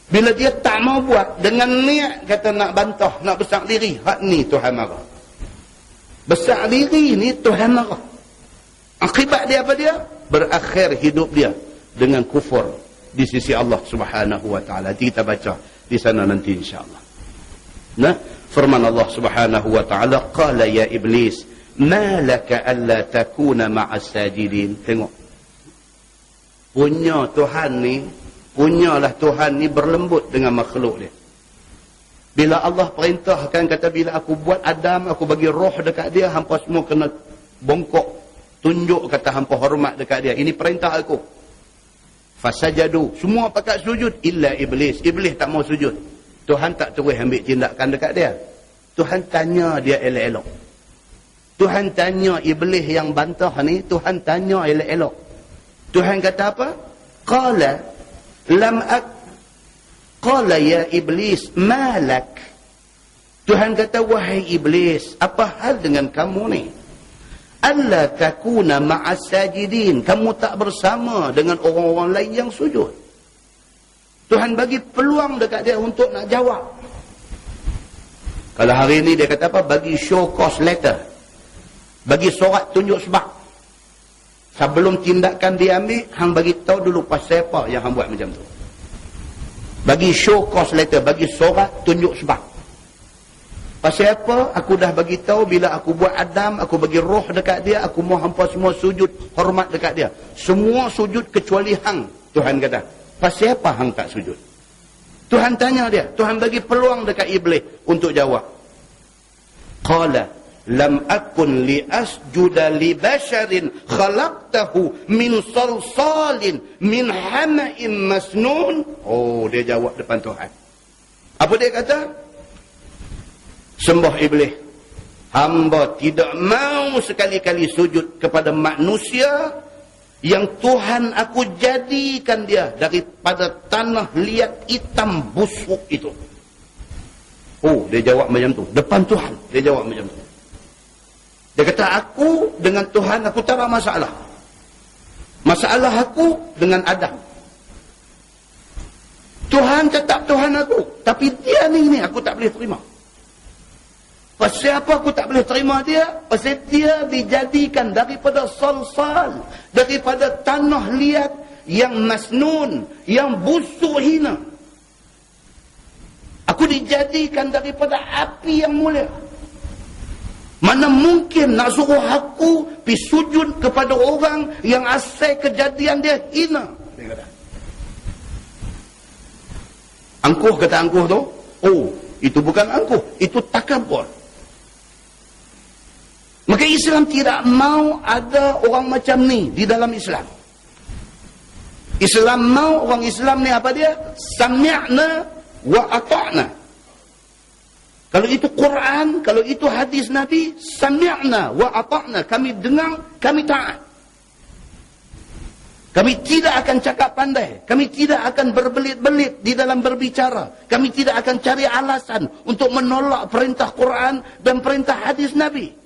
Bila dia tak mau buat, dengan niat kata nak bantah, nak besar diri, hak ni Tuhan marah. Besar diri ni Tuhan marah. Akibat dia apa dia? Berakhir hidup dia dengan kufur di sisi Allah Subhanahu wa taala. Kita baca di sana nanti insya-Allah. Nah, firman Allah Subhanahu wa taala, qala ya iblis, ma laka alla takuna ma'as sajidin. Tengok. Punyalah Tuhan ni berlembut dengan makhluk dia. Bila Allah perintahkan, kata bila aku buat Adam, aku bagi roh dekat dia, hampa semua kena bongkok, tunjuk kata hampa hormat dekat dia. Ini perintah aku. Fasajadu, semua pakat sujud, illa iblis. Iblis tak mau sujud. Tuhan tak terus ambil tindakan dekat dia. Tuhan tanya dia elok-elok. Tuhan tanya iblis yang bantah ni, Tuhan tanya elok-elok. Tuhan kata apa? Qala ya iblis, malak. Tuhan kata, wahai iblis, apa hal dengan kamu ni? Alla takuna ma'as sajidin. Kamu tak bersama dengan orang-orang lain yang sujud. Tuhan bagi peluang dekat dia untuk nak jawab. Kalau hari ni dia kata apa? Bagi show cause letter. Bagi surat tunjuk sebab. Sebelum tindakan diambil, hang bagi tahu dulu pasal apa yang hang buat macam tu. Bagi show cause letter, bagi surat tunjuk sebab. Pasal apa? Aku dah bagi tahu bila aku buat Adam, aku bagi roh dekat dia, aku mau hampa semua sujud hormat dekat dia. Semua sujud kecuali hang, Tuhan kata. Pasal apa hang tak sujud? Tuhan tanya dia, Tuhan bagi peluang dekat iblis untuk jawab. Qala lam akun li asjuda li basharin khalaqtahu min salsalin min hama'in masnun. Oh, dia jawab depan Tuhan. Apa dia kata? Sembah iblis, hamba tidak mau sekali-kali sujud kepada manusia yang Tuhan aku jadikan dia daripada tanah liat hitam busuk itu. Oh, dia jawab macam tu depan Tuhan. Dia jawab macam tu. Dia kata, aku dengan Tuhan aku tak ada masalah. Masalah aku dengan Adam. Tuhan tetap Tuhan aku, tapi dia ni aku tak boleh terima. Pasal apa aku tak boleh terima dia? Pasal dia dijadikan daripada salsal, daripada tanah liat yang masnun, yang busuk hina. Aku dijadikan daripada api yang mulia. Mana mungkin nak suruh aku pergi sujud kepada orang yang asal kejadian dia hina? Dia kata. Angkuh kata angkuh tu, oh, itu bukan angkuh, itu takabur. Maka Islam tidak mau ada orang macam ni di dalam Islam. Islam mau orang Islam ni apa dia? Sami'na wa ata'na. Kalau itu Quran, kalau itu hadis Nabi, sami'na wa ata'na. Kami dengar, kami taat. Kami tidak akan cakap pandai. Kami tidak akan berbelit-belit di dalam berbicara. Kami tidak akan cari alasan untuk menolak perintah Quran dan perintah hadis Nabi.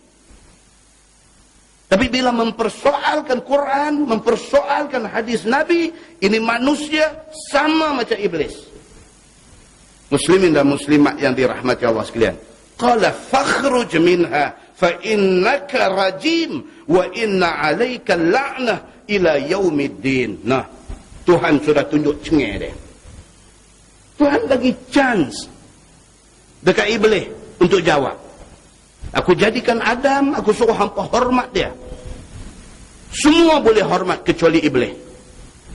Tapi bila mempersoalkan Quran, mempersoalkan hadis Nabi, ini manusia sama macam iblis. Muslimin dan muslimat yang dirahmati Allah sekalian. Qala fakhruj minha fa innaka rajim wa inna 'alaika la'nah ila yaumiddin. Nah, Tuhan sudah tunjuk cengeng dia. Tuhan bagi chance dekat iblis untuk jawab. Aku jadikan Adam, aku suruh hampa hormat dia. Semua boleh hormat kecuali iblis.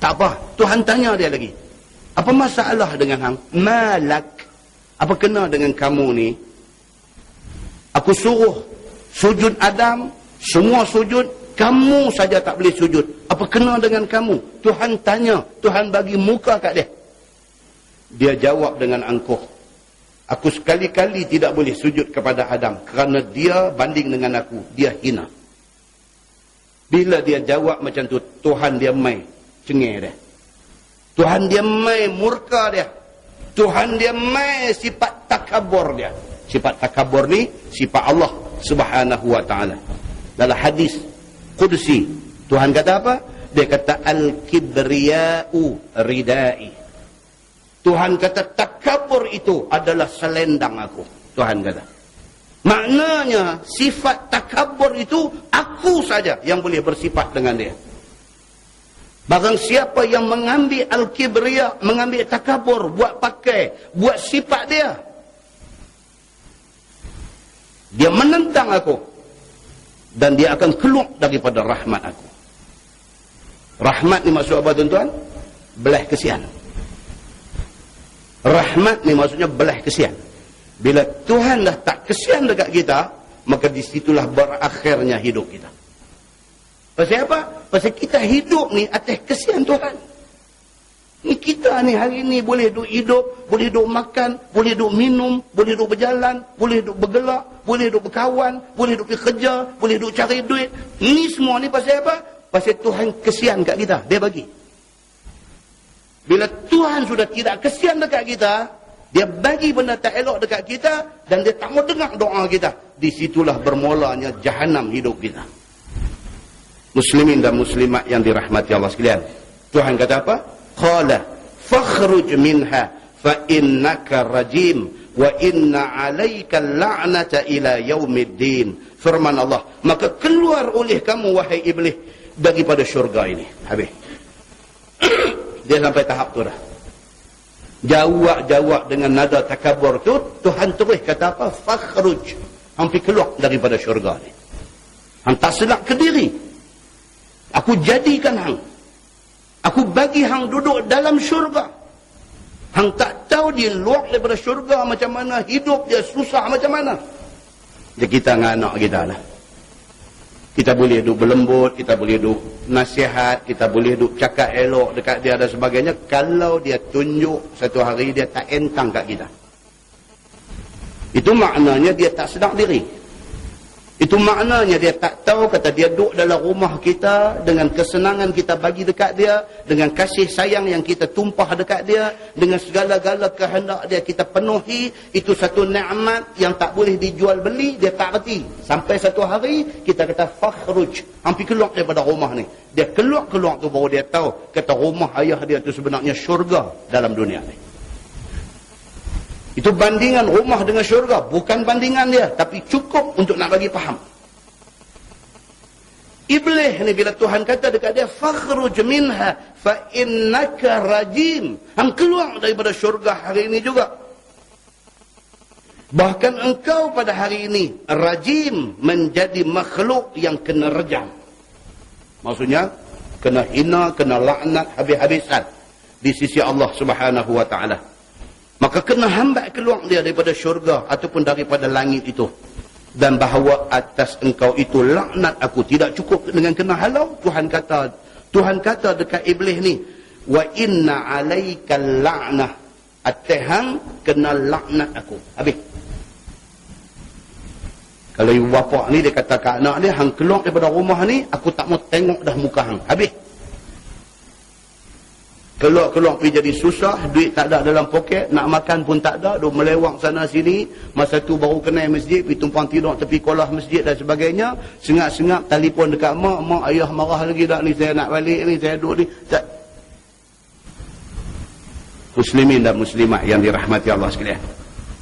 Tak apa, Tuhan tanya dia lagi. Apa masalah dengan hang? Malak. Apa kena dengan kamu ni? Aku suruh sujud Adam, semua sujud, kamu saja tak boleh sujud. Apa kena dengan kamu? Tuhan tanya, Tuhan bagi muka kat dia. Dia jawab dengan angkuh. Aku sekali-kali tidak boleh sujud kepada Adam kerana dia banding dengan aku, dia hina. Bila dia jawab macam tu, Tuhan dia mai cengeng dia. Tuhan dia mai murka dia. Tuhan dia mai sifat takabur dia. Sifat takabur ni sifat Allah Subhanahu wa taala. Dalam hadis qudsi, Tuhan kata apa? Dia kata al-kibriya'u ridai. Tuhan kata takabur itu adalah selendang aku. Tuhan kata. Maknanya sifat takabur itu aku saja yang boleh bersifat dengan dia. Barang siapa yang mengambil al-kibriya, mengambil takabur, buat pakai, buat sifat dia, dia menentang aku. Dan dia akan keluar daripada rahmat aku. Rahmat ni maksud apa tuan-tuan? Belah kesian. Rahmat ni maksudnya belah kesian. Bila Tuhan dah tak kesian dekat kita, maka disitulah berakhirnya hidup kita. Pasal apa? Pasal kita hidup ni atas kesian Tuhan. Ni kita ni hari ni boleh duduk hidup, boleh duduk makan, boleh duduk minum, boleh duduk berjalan, boleh duduk bergelak, boleh duduk berkawan, boleh duduk pergi kerja, boleh duduk cari duit. Ni semua ni pasal apa? Pasal Tuhan kesian kat kita. Dia bagi. Bila Tuhan sudah tidak kesian dekat kita, dia bagi benda tak elok dekat kita, dan dia tak mau dengar doa kita. Disitulah bermulanya jahanam hidup kita. Muslimin dan muslimat yang dirahmati Allah sekalian. Tuhan kata apa? Qala fakhruj minha fa innaka rajim wa inna 'alaika la'nata ila yaumiddin. Firman Allah, maka keluar oleh kamu wahai iblis daripada syurga ini. Habis. Dia sampai tahap tu dah. Jawab dengan nada takabur tu, Tuhan terus kata apa? Fakhruj. Hampir keluar daripada syurga ni. Hang tak selak ke diri. Aku jadikan hang. Aku bagi hang duduk dalam syurga. Hang tak tahu dia luar daripada syurga macam mana, hidup dia susah macam mana. Jadi kita dengan anak kita lah. Kita boleh duduk berlembut, kita boleh duduk nasihat, kita boleh duduk cakap elok dekat dia dan sebagainya. Kalau dia tunjuk satu hari dia tak entang kat kita, itu maknanya dia tak sedar diri. Itu maknanya dia tak tahu, kata dia duduk dalam rumah kita dengan kesenangan kita bagi dekat dia, dengan kasih sayang yang kita tumpah dekat dia, dengan segala-gala kehendak dia kita penuhi. Itu satu nikmat yang tak boleh dijual beli. Dia tak reti. Sampai satu hari kita kata fakhruj, hampir keluar daripada rumah ni. Dia keluar tu baru dia tahu, kata rumah ayah dia tu sebenarnya syurga dalam dunia ni. Itu bandingan rumah dengan syurga. Bukan bandingan dia, tapi cukup untuk nak bagi faham. Iblis ni bila Tuhan kata dekat dia, fakhruj minha fa innaka rajim. Hang keluar daripada syurga hari ini juga. Bahkan engkau pada hari ini rajim, menjadi makhluk yang kena rejam. Maksudnya kena hina, kena laknat habis-habisan di sisi Allah Subhanahu wa taala. Maka kena hambat keluar dia daripada syurga ataupun daripada langit itu. Dan bahawa atas engkau itu laknat aku. Tidak cukup dengan kena halau. Tuhan kata dekat iblis ni, wa inna 'alaika la'nah, atahang kena laknat aku. Habis. Kalau ibu bapa ni dia kata kat anak dia, hang keluar daripada rumah ni, aku tak mau tengok dah muka hang. Habis. Keluar pergi jadi susah, duit tak ada dalam poket, nak makan pun tak ada, duk melewang sana sini. Masa tu baru kenal masjid, pergi tumpang tidur tepi kolah masjid dan sebagainya. Sengap-sengap telefon dekat mak, ayah marah lagi dah ni, saya nak balik ni, saya duduk ni. Tak. Muslimin dan muslimat yang dirahmati Allah sekalian.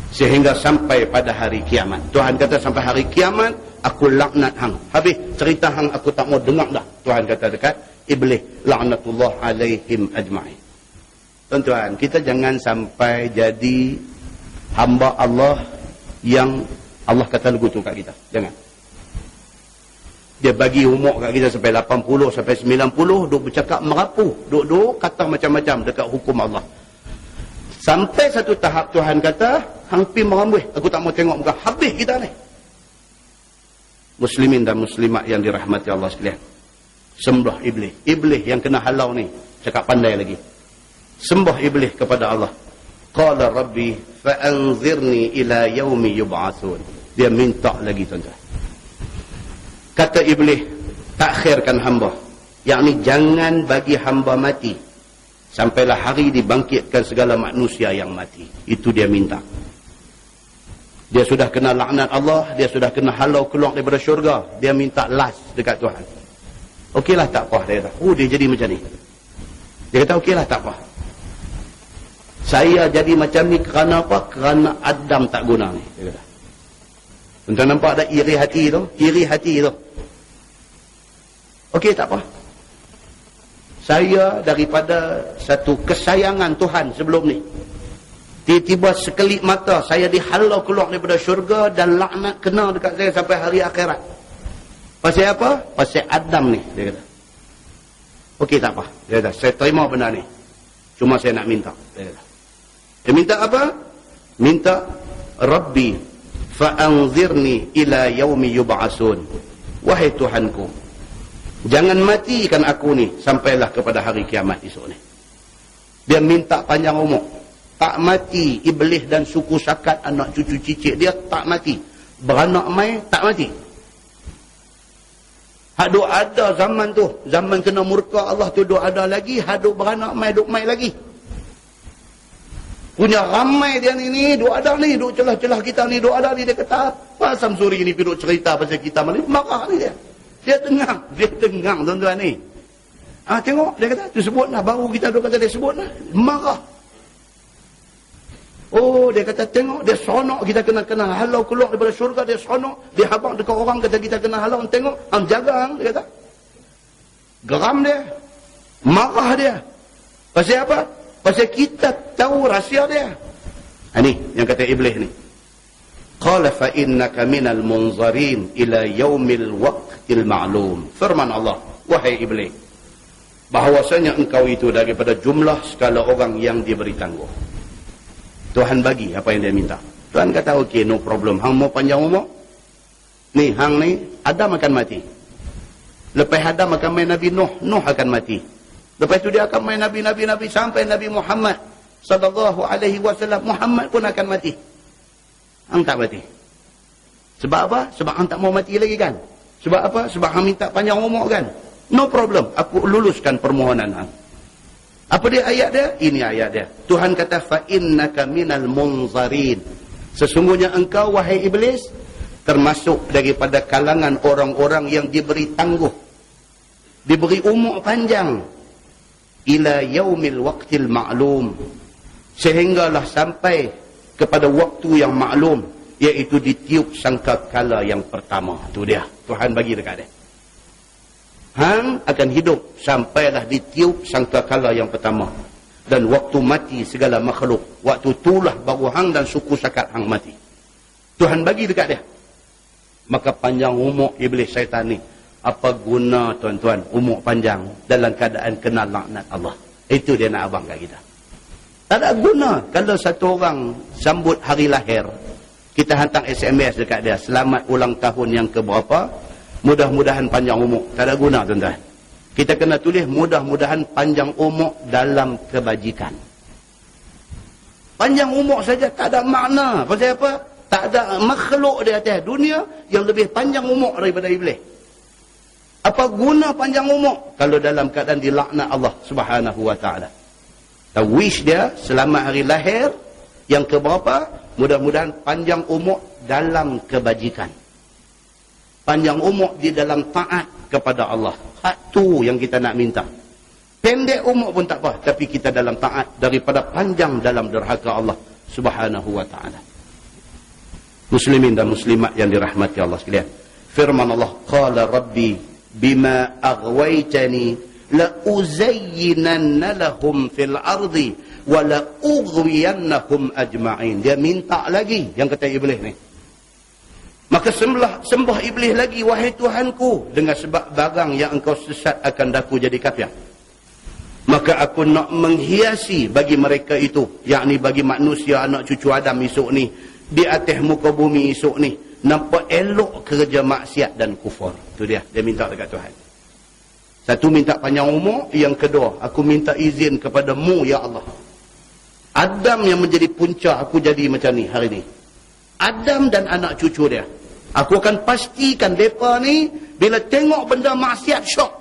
Sehingga sampai pada hari kiamat. Tuhan kata sampai hari kiamat, aku laknat hang. Habis cerita hang aku tak mau dengar dah. Tuhan kata dekat iblis, la'natullah alaihim ajma'in. Tuan-tuan, kita jangan sampai jadi hamba Allah yang Allah kata lagu tu kat kita. Jangan. Dia bagi umur kat kita sampai 80, sampai 90, duk bercakap merapu, duk kata macam-macam dekat hukum Allah. Sampai satu tahap Tuhan kata, hang pi merambui, aku tak mau tengok muka. Habis kita ni. Muslimin dan muslimat yang dirahmati Allah sekalian. Sembah iblis. Iblis yang kena halau ni, cakap pandai lagi. Sembah iblis kepada Allah. Qala rabbi fa'anzirni ila yaumi yub'atsun. Dia minta lagi, tuan-tuan. Kata iblis, takhirkan hamba. Yakni jangan bagi hamba mati sampailah hari dibangkitkan segala manusia yang mati. Itu dia minta. Dia sudah kena laknat Allah, dia sudah kena halau keluar daripada syurga. Dia minta last dekat Tuhan. Okeylah tak apa, dia kata. Dia jadi macam ni. Dia kata okeylah tak apa. Saya jadi macam ni kerana apa? Kerana Adam tak guna ni. Dia kata. Tuan-tuan nampak ada iri hati tu? Iri hati tu. Okey tak apa. Saya daripada satu kesayangan Tuhan sebelum ni, tiba-tiba sekelip mata saya dihalau keluar daripada syurga dan laknat kena dekat saya sampai hari akhirat. Pasal apa? Pasal Adam ni, dia kata. Okey tak apa. Dia kata, saya terima benda ni. Cuma saya nak minta. Dia kata. Dia minta apa? Minta Rabbi fa'anzirni ila yaumi yub'asun. Wahai Tuhanku, jangan matikan aku ni sampailah kepada hari kiamat esok ni. Dia minta panjang umur. Tak mati iblis dan suku sakat anak cucu cicit dia tak mati. Beranak mai tak mati. Hak duk ada zaman tu, zaman kena murka Allah tu duk ada lagi, hak duk beranak mai duk mai lagi. Punya ramai dia ni duk ada ni, duk celah-celah kita ni, duk ada ni. Dia kata apa Samsuri ni duk cerita pasal kita ni, marah ni dia. Dia tengang tuan-tuan ni. Tengok dia kata tu sebutlah, baru kita duk kata dia sebutlah, marah. Oh, dia kata tengok, dia sonok kita kena halau keluar daripada syurga, dia sonok, dia habaq dekat orang kata kita kena halau, tengok, jaga dia kata. Geram dia, marah dia. Pasal apa? Pasal kita tahu rahsia dia. Ini yang kata iblis ni. Qala fa innaka minal munzarin ila yaumil waqtil ma'lum. Firman Allah, wahai iblis, bahawasanya engkau itu daripada jumlah segala orang yang diberi tangguh. Tuhan bagi apa yang dia minta. Tuhan kata okey, no problem. Hang mau panjang umur? Ni hang ni Adam akan mati. Lepas Adam akan main Nabi Nuh, Nuh akan mati. Lepas tu dia akan main Nabi sampai Nabi Muhammad sallallahu alaihi wasallam. Muhammad pun akan mati. Hang tak mati. Sebab apa? Sebab hang tak mau mati lagi kan? Sebab apa? Sebab hang minta panjang umur kan? No problem. Aku luluskan permohonan hang. Apa dia ayat dia? Ini ayat dia. Tuhan kata fa innaka minal munzarin. Sesungguhnya engkau wahai iblis termasuk daripada kalangan orang-orang yang diberi tangguh, diberi umur panjang, ila yaumil waqtil ma'lum, sehinggalah sampai kepada waktu yang maklum, iaitu ditiup sangkakala yang pertama. Itu dia Tuhan bagi dekat dia. Hang akan hidup sampailah ditiup sangkakala yang pertama, dan waktu mati segala makhluk, waktu itulah baru hang dan suku sakat hang mati. Tuhan bagi dekat dia. Maka panjang umur iblis syaitan ni, apa guna tuan-tuan umur panjang dalam keadaan kena laknat Allah? Itu dia nak abang kat kita. Tak ada guna. Kalau satu orang sambut hari lahir, kita hantar SMS dekat dia, selamat ulang tahun yang keberapa, mudah-mudahan panjang umur. Tak ada guna tuan-tuan. Kita kena tulis mudah-mudahan panjang umur dalam kebajikan. Panjang umur saja tak ada makna. Pasal apa? Tak ada makhluk di atas dunia yang lebih panjang umur daripada iblis. Apa guna panjang umur kalau dalam keadaan dilaknat Allah Subhanahu wa taala? Kita wish dia selamat hari lahir yang keberapa, mudah-mudahan panjang umur dalam kebajikan. Panjang umur di dalam taat kepada Allah. Hak tu yang kita nak minta. Pendek umur pun tak apa, tapi kita dalam taat daripada panjang dalam derhaka Allah Subhanahu wa taala. Muslimin dan muslimat yang dirahmati Allah sekalian. Firman Allah, qala rabbi bima aghwaytani la uzayyinanna lahum fil ardi wa la ughwiyannahum ajma'in. Dia minta lagi yang kata iblis ni. Maka sembah iblis lagi, wahai Tuhanku, dengan sebab barang yang engkau sesat akan daku jadi kafir. Maka aku nak menghiasi bagi mereka itu, yakni bagi manusia anak cucu Adam esok ni, di atas muka bumi esok ni, nampak elok kerja maksiat dan kufur. Itu dia minta dekat Tuhan. Satu, minta panjang umur. Yang kedua, aku minta izin kepadamu ya Allah, Adam yang menjadi punca aku jadi macam ni hari ni, Adam dan anak cucu dia, aku akan pastikan mereka ni bila tengok benda maksiat syok.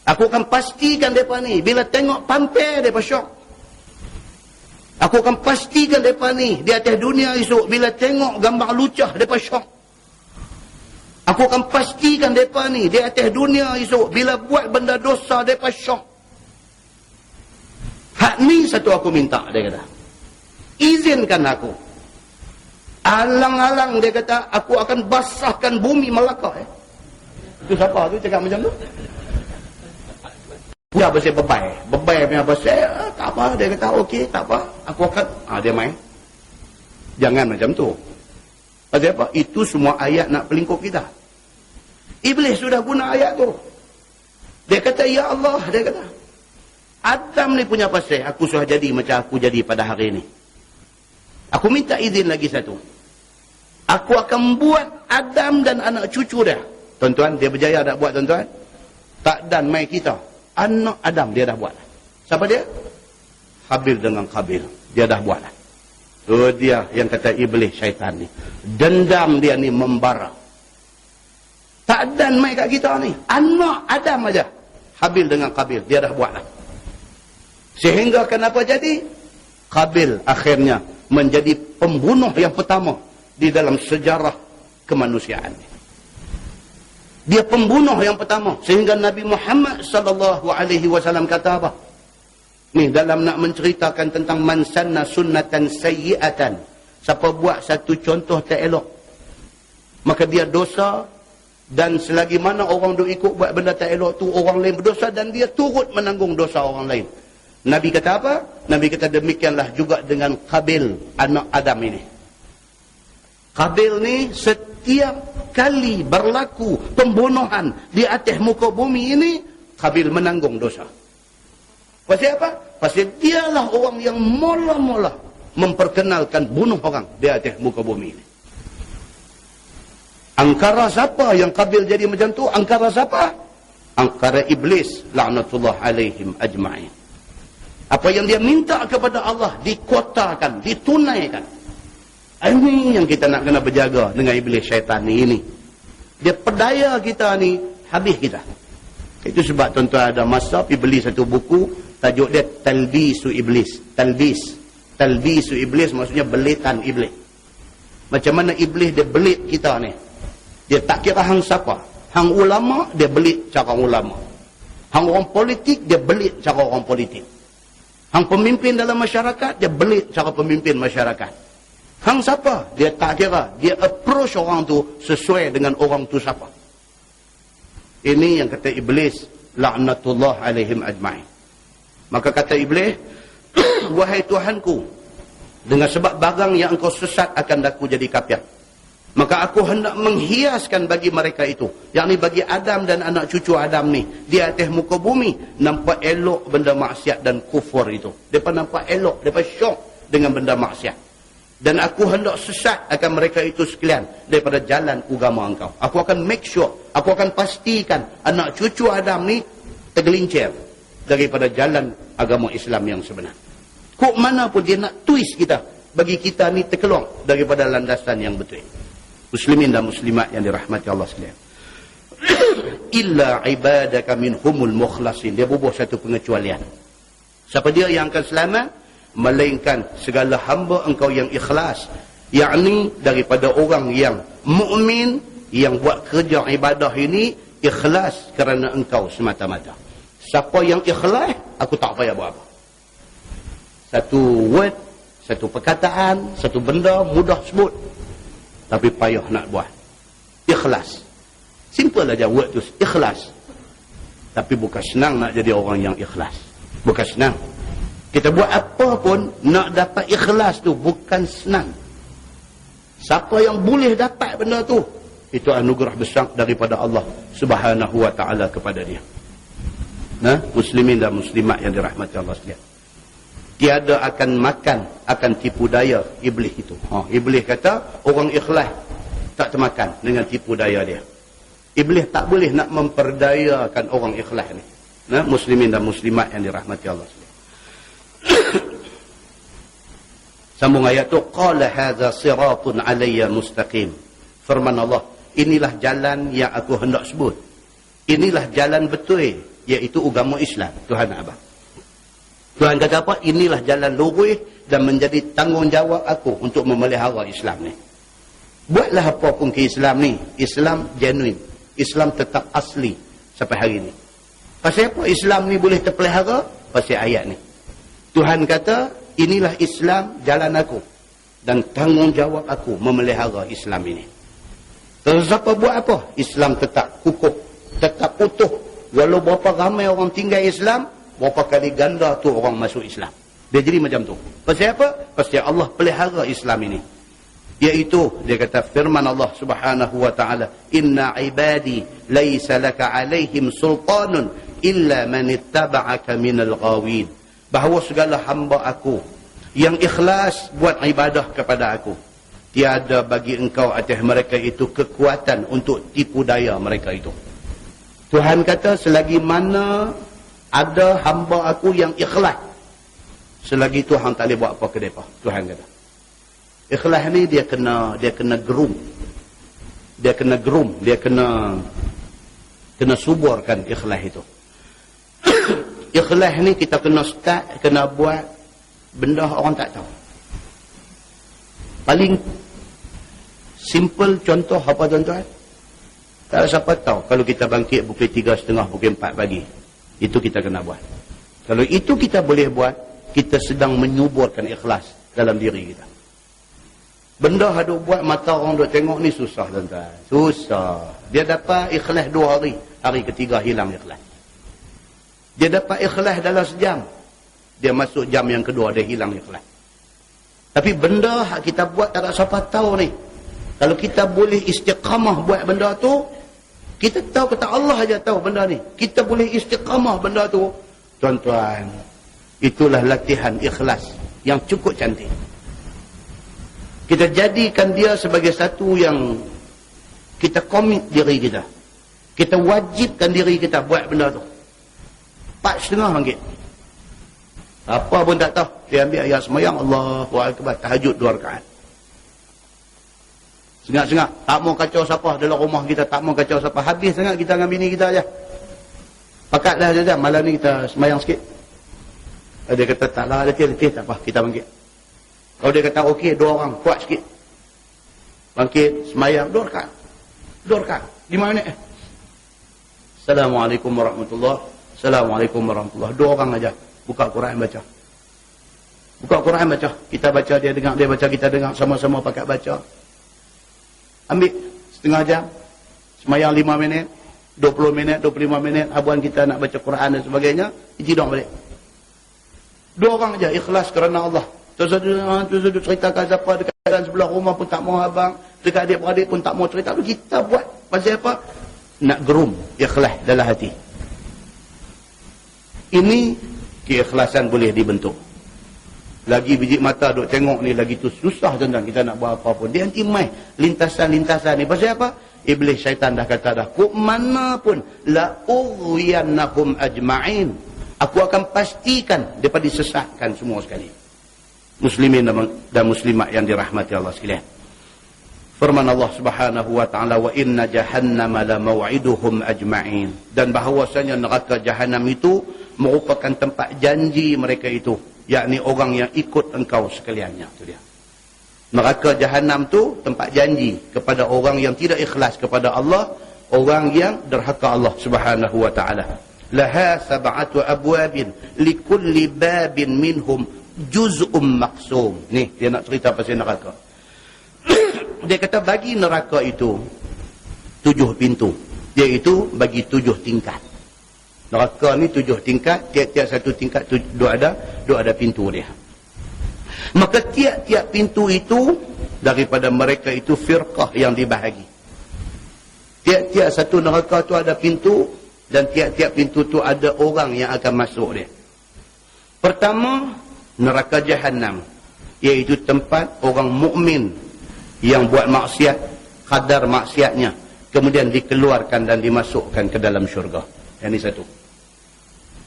Aku akan pastikan mereka ni bila tengok pampir mereka syok. Aku akan pastikan mereka ni di atas dunia esok bila tengok gambar lucah mereka syok. Aku akan pastikan mereka ni di atas dunia esok bila buat benda dosa mereka syok. Hak ni satu aku minta, dia kata. Izinkan aku. Alang-alang dia kata, aku akan basahkan bumi Melaka. Itu siapa tu cakap macam tu? Dia pasal bebai. Bebai punya pasal, tak apa. Dia kata, okey, tak apa. Aku akan, dia main. Jangan macam tu. Pasal apa? Itu semua ayat nak pelingkup kita. Iblis sudah guna ayat tu. Dia kata, ya Allah, dia kata, Adam ni punya pasal, aku sudah jadi macam aku jadi pada hari ni. Aku minta izin lagi satu. Aku akan buat Adam dan anak cucu dia. Tuan-tuan, dia berjaya tak buat, tuan-tuan? Tak dan mai kita. Anak Adam dia dah buat. Siapa dia? Habil dengan Qabil. Dia dah buat. So dia yang kata iblis syaitan ni. Dendam dia ni membara. Tak dan mai kat kita ni. Anak Adam aja. Habil dengan Qabil. Dia dah buat lah. Sehingga kenapa jadi? Qabil akhirnya menjadi pembunuh yang pertama di dalam sejarah kemanusiaan. Dia pembunuh yang pertama. Sehingga Nabi Muhammad SAW kata apa? Ni dalam nak menceritakan tentang man sanna sunnatan sayyi'atan. Siapa buat satu contoh tak elok, maka dia dosa. Dan selagi mana orang duk ikut buat benda tak elok tu, orang lain berdosa dan dia turut menanggung dosa orang lain. Nabi kata apa? Nabi kata demikianlah juga dengan Qabil, anak Adam ini. Qabil ni setiap kali berlaku pembunuhan di atas muka bumi ini, Qabil menanggung dosa. Pasal apa? Pasal dialah orang yang mula-mula memperkenalkan bunuh orang di atas muka bumi ini. Angkara siapa yang Qabil jadi macam tu? Angkara siapa? Angkara iblis, laknatullah alaihim ajma'in. Apa yang dia minta kepada Allah dikotakan, ditunaikan. Ini yang kita nak kena berjaga dengan iblis syaitan ni. Dia pedaya kita ni, habis kita. Itu sebab tuan-tuan ada masa pergi beli satu buku, tajuk dia Talbisu Iblis. Talbisu Iblis maksudnya belitan iblis. Macam mana iblis dia belit kita ni. Dia tak kira hang siapa. Hang ulama, dia belit cara ulama. Hang orang politik, dia belit cara orang politik. Hang pemimpin dalam masyarakat, dia belit cara pemimpin masyarakat. Hang siapa? Dia tak kira. Dia approach orang tu sesuai dengan orang tu siapa. Ini yang kata iblis, laknatullah alaihim ajma'in. Maka kata iblis, wahai Tuhanku, dengan sebab barang yang engkau sesat akan aku jadi kafir. Maka aku hendak menghiaskan bagi mereka itu, yakni bagi Adam dan anak cucu Adam ni, di atas muka bumi, nampak elok benda maksiat dan kufur itu. Mereka nampak elok, mereka syok dengan benda maksiat. Dan aku hendak sesat akan mereka itu sekalian daripada jalan agama engkau. Aku akan make sure, aku akan pastikan anak cucu Adam ni tergelincir daripada jalan agama Islam yang sebenar. Kok mana pun dia nak twist kita, bagi kita ni terkeluar daripada landasan yang betul. Muslimin dan muslimat yang dirahmati Allah sekalian. Illa ibadaka minhumul mukhlasin. Dia bubuh satu pengecualian. Siapa dia yang akan selamat? Melainkan segala hamba engkau yang ikhlas. Yakni daripada orang yang mukmin, yang buat kerja ibadah ini ikhlas kerana engkau semata-mata. Siapa yang ikhlas, aku tak payah buat apa. Satu word, satu perkataan, satu benda mudah sebut, tapi payah nak buat. Ikhlas. Simple aja word tu, ikhlas. Tapi bukan senang nak jadi orang yang ikhlas. Bukan senang. Kita buat apa pun nak dapat ikhlas tu bukan senang. Siapa yang boleh dapat benda tu, itu anugerah besar daripada Allah Subhanahu wa taala kepada dia. Nah, muslimin dan muslimat yang dirahmati Allah sekalian. Tiada akan makan, akan tipu daya iblis itu. Iblis kata orang ikhlas tak termakan dengan tipu daya dia. Iblis tak boleh nak memperdayakan orang ikhlas ni. Nah, muslimin dan muslimat yang dirahmati Allah sekalian. Sambung ayat tu, qala hadza siratun alayya mustaqim. Firman Allah, inilah jalan yang aku hendak sebut. Inilah jalan betul, iaitu agama Islam. Tuhan abang. Tuhan kata apa? Inilah jalan lurus dan menjadi tanggungjawab aku untuk memelihara Islam ni. Buatlah apa pun ke Islam ni. Islam genuine. Islam tetap asli sampai hari ni. Pasal apa Islam ni boleh terpelihara? Pasal ayat ni. Tuhan kata, inilah Islam jalan aku dan tanggungjawab aku memelihara Islam ini. Terus apa buat apa? Islam tetap kukuh, tetap utuh. Walau berapa ramai orang tinggal Islam, berapa kali ganda tu orang masuk Islam. Dia jadi macam tu. Pasal apa? Pasal Allah pelihara Islam ini. Iaitu, dia kata firman Allah Subhanahu wa ta'ala, inna ibadi laysa laka alaihim sultanun illa man ittaba'aka minal ghawin. Bahawa segala hamba aku, yang ikhlas buat ibadah kepada aku, tiada bagi engkau atas mereka itu kekuatan untuk tipu daya mereka itu. Tuhan kata, selagi mana ada hamba aku yang ikhlas, selagi itu hang tak boleh buat apa ke mereka. Tuhan kata. Ikhlas ni dia kena gerum. Dia kena suburkan ikhlas itu. Ikhlas ni kita kena start, kena buat benda orang tak tahu. Paling simple contoh apa tuan-tuan? Tak ada siapa tahu kalau kita bangkit pukul 3.30, pukul 4 pagi. Itu kita kena buat. Kalau itu kita boleh buat, kita sedang menyuburkan ikhlas dalam diri kita. Benda haduk buat mata orang duk tengok ni susah tuan-tuan. Susah. Dia dapat ikhlas 2 hari. Hari ketiga hilang ikhlas. Dia dapat ikhlas dalam sejam. Dia masuk jam yang kedua, dia hilang ikhlas. Tapi benda hak kita buat tak ada siapa tahu ni. Kalau kita boleh istiqamah buat benda tu, kita tahu kata Allah aja tahu benda ni. Kita boleh istiqamah benda tu. Tuan-tuan, itulah latihan ikhlas yang cukup cantik. Kita jadikan dia sebagai satu yang kita komit diri kita. Kita wajibkan diri kita buat benda tu. 4.30 ringgit. Apa pun tak tahu. Dia ambil ayat semayang, Allahu Akbar, tahajud 2 rakaat. Sengak-sengak. Tak mau kacau siapa dalam rumah kita. Tak mau kacau siapa. Habis sangat kita dengan bini kita aja. Pakatlah saja. Malam ni kita semayang sikit. Dia kata taklah, letih tak apa. Kita bangkit. Kalau dia kata okey, 2 orang. Kuat sikit. Bangkit, semayang 2 rakaat. 2 rakaat. 5 minit. Assalamualaikum warahmatullahi. Assalamualaikum warahmatullahi. 2 orang aja. Buka Quran baca. Buka Quran baca. Kita baca, dia dengar, dia baca, kita dengar. Sama-sama pakat baca. Ambil setengah jam. Semayang 5 minit. 20 minit, 25 minit. Habuan kita nak baca Quran dan sebagainya. Ijidong balik. 2 orang aja. Ikhlas kerana Allah. Tu ceritakan siapa dekat sebelah rumah pun tak mau abang. Dekat adik-beradik pun tak mau cerita. Kita buat. Pasal apa? Nak gerum. Ikhlas dalam hati. Ini keikhlasan boleh dibentuk. Lagi biji mata duk tengok ni lagi tu susah tuan-tuan kita nak buat apa pun. Dia anti mai lintasan-lintasan ni. Pasal apa? Iblis syaitan dah kata dah. Kok mana pun la ughwiyannahum ajma'in. Aku akan pastikan depa disesatkan semua sekali. Muslimin dan muslimat yang dirahmati Allah sekalian. Firman Allah Subhanahu wa taala, wa inna jahannama la maw'iduhum ajma'in. Dan bahawasanya neraka Jahannam itu merupakan tempat janji mereka itu, yakni orang yang ikut engkau sekaliannya. Itu dia. Neraka Jahannam tu tempat janji kepada orang yang tidak ikhlas kepada Allah, orang yang derhaka Allah Subhanahu wa taala. Laha sab'atu abwabin likulli babin minhum juz'um maqsum. Ni dia nak cerita pasal neraka. Dia kata bagi neraka itu 7 pintu, iaitu bagi 7 tingkat. Neraka ni 7 tingkat, tiap-tiap satu tingkat tu dua ada pintu dia. Maka tiap-tiap pintu itu daripada mereka itu firqah yang dibahagi. Tiap-tiap satu neraka tu ada pintu, dan tiap-tiap pintu tu ada orang yang akan masuk dia. Pertama, neraka Jahannam, iaitu tempat orang mukmin yang buat maksiat, kadar maksiatnya, kemudian dikeluarkan dan dimasukkan ke dalam syurga. Yang ini satu.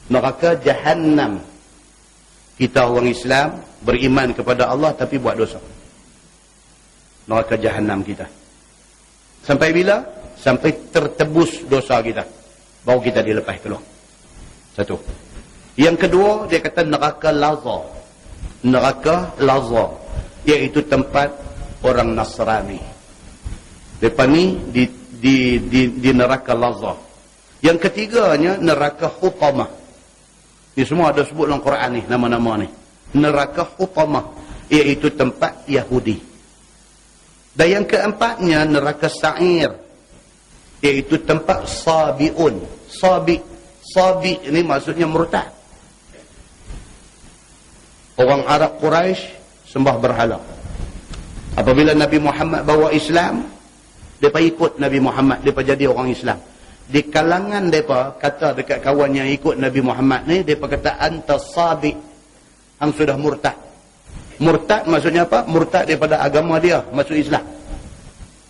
Neraka Jahannam, kita orang Islam beriman kepada Allah tapi buat dosa. Neraka Jahannam kita. Sampai bila? Sampai tertebus dosa kita, baru kita dilepas keluar. Satu. Yang kedua, dia kata neraka Lazza. Neraka Lazza, iaitu tempat orang Nasrani. Depan ni di neraka Lazza. Yang ketiganya neraka Hutamah. Ini semua ada sebut dalam Quran ni, nama-nama ni. Neraka Hutamah, iaitu tempat Yahudi. Dan yang keempatnya neraka Sa'ir, iaitu tempat Sabi'un. Sabi ini maksudnya murtad. Orang Arab Quraisy sembah berhala. Apabila Nabi Muhammad bawa Islam, mereka ikut Nabi Muhammad, mereka jadi orang Islam. Di kalangan mereka kata dekat kawan yang ikut Nabi Muhammad ni, mereka kata anta sabi, hang sudah murtad. Murtad maksudnya apa? Murtad daripada agama dia, masuk Islam.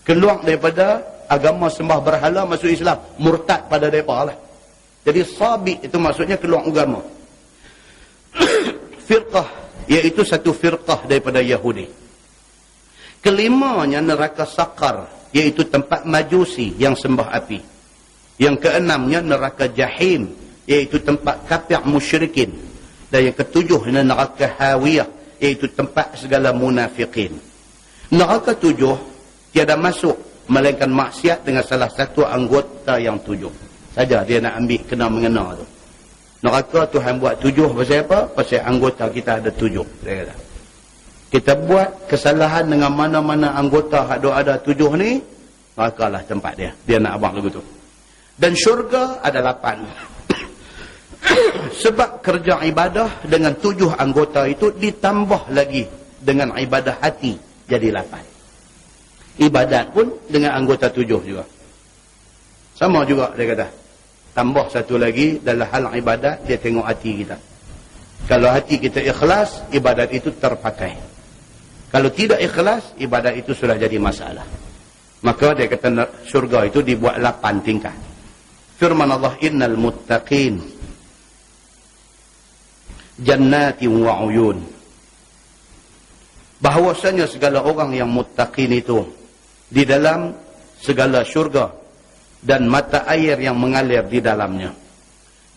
Keluar daripada agama sembah berhala, masuk Islam. Murtad pada mereka lah. Jadi sabi itu maksudnya keluar agama. Firqah, iaitu satu firqah daripada Yahudi. Kelimanya neraka Saqar, iaitu tempat majusi yang sembah api. Yang keenamnya neraka Jahim, iaitu tempat kafir musyrikin. Dan yang ketujuh neraka Hawiyah, iaitu tempat segala munafiqin. Neraka tujuh tiada masuk melainkan maksiat dengan salah satu anggota yang tujuh saja dia nak ambil kena mengena tu. Neraka Tuhan buat tujuh pasal apa? Pasal anggota kita ada tujuh. Dia kata, kita buat kesalahan dengan mana-mana anggota ada tujuh ni, nerakalah tempat dia. Dia nak abang lagu tu. Dan syurga ada 8. Sebab kerja ibadah dengan 7 anggota itu ditambah lagi dengan ibadah hati jadi 8. Ibadat pun dengan anggota 7 juga. Sama juga dia kata. Tambah satu lagi dalam hal ibadat, dia tengok hati kita. Kalau hati kita ikhlas, ibadat itu terpakai. Kalau tidak ikhlas, ibadat itu sudah jadi masalah. Maka dia kata syurga itu dibuat 8 tingkat. Firman Allah, innal muttaqin jannatin wa uyun. Bahawasanya segala orang yang muttaqin itu di dalam segala syurga dan mata air yang mengalir di dalamnya.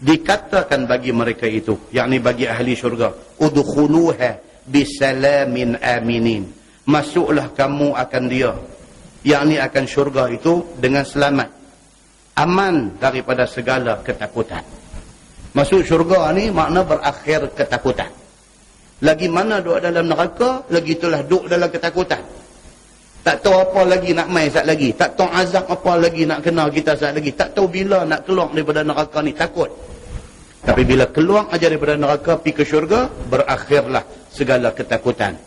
Dikatakan bagi mereka itu, yakni bagi ahli syurga, udkhuluha bisalamin aminin. Masuklah kamu akan dia, yakni akan syurga itu dengan selamat, aman daripada segala ketakutan. Masuk syurga ni makna berakhir ketakutan. Lagi mana duduk dalam neraka, lagi itulah duduk dalam ketakutan. Tak tahu apa lagi nak main saat lagi. Tak tahu azab apa lagi nak kena kita saat lagi. Tak tahu bila nak keluar daripada neraka ni. Takut. Tapi bila keluar aja daripada neraka pergi ke syurga, berakhirlah segala ketakutan.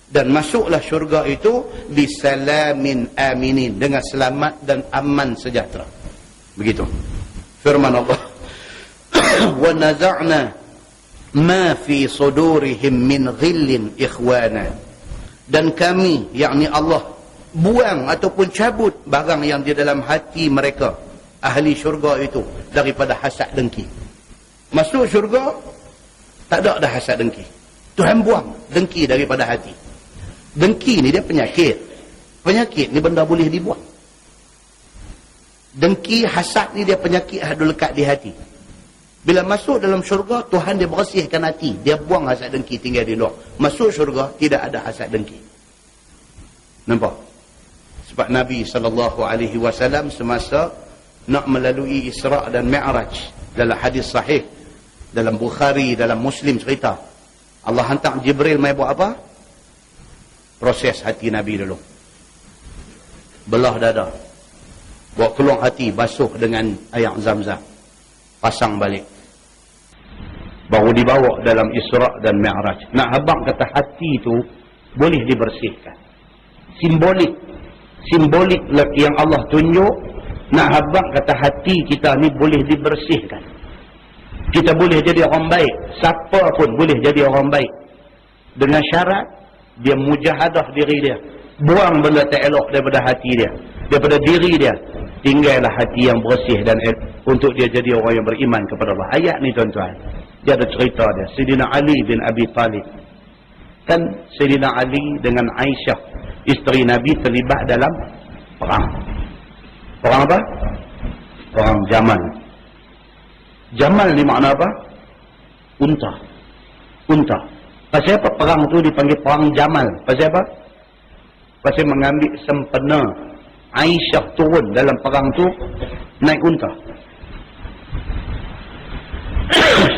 Dan masuklah syurga itu bisalamin aminin, dengan selamat dan aman sejahtera. Begitu. Firman Allah. Wa naza'na ma fi sudurihim min ghillin ikhwana. Dan kami, yakni Allah, buang ataupun cabut barang yang di dalam hati mereka, ahli syurga itu, daripada hasad dengki. Masuk syurga, tak ada dah hasad dengki. Tuhan buang dengki daripada hati. Dengki ni dia penyakit. Penyakit ni benda boleh dibuang. Dengki, hasad ni dia penyakit ada lekat di hati. Bila masuk dalam syurga, Tuhan dia bersihkan hati. Dia buang hasad dengki tinggal di luar. Masuk syurga, tidak ada hasad dengki. Nampak? Sebab Nabi SAW semasa nak melalui Isra' dan Mi'raj, dalam hadis sahih, dalam Bukhari, dalam Muslim cerita, Allah hantar Jibril mai buat apa? Proses hati Nabi dulu. Belah dada. Bawa keluar hati, basuh dengan air Zam-Zam. Pasang balik. Baru dibawa dalam Isra' dan Mi'raj. Nak habang kata hati itu boleh dibersihkan. Simbolik yang Allah tunjuk, nak habang kata hati kita ni boleh dibersihkan. Kita boleh jadi orang baik. Siapa pun boleh jadi orang baik. Dengan syarat dia mujahadah diri dia. Buang benda tak elok daripada hati dia, daripada diri dia. Tinggallah hati yang bersih dan untuk dia jadi orang yang beriman kepada Allah. Ayat ni tuan-tuan, dia ada cerita dia. Sayyidina Ali bin Abi Talib. Kan Sayyidina Ali dengan Aisyah, isteri Nabi, terlibat dalam perang. Perang apa? Perang Jamal. Jamal ni makna apa? Unta. Unta. Pasal apa perang tu dipanggil perang Jamal? Pasal apa? Pasal mengambil sempena Aisyah turun dalam perang tu naik unta.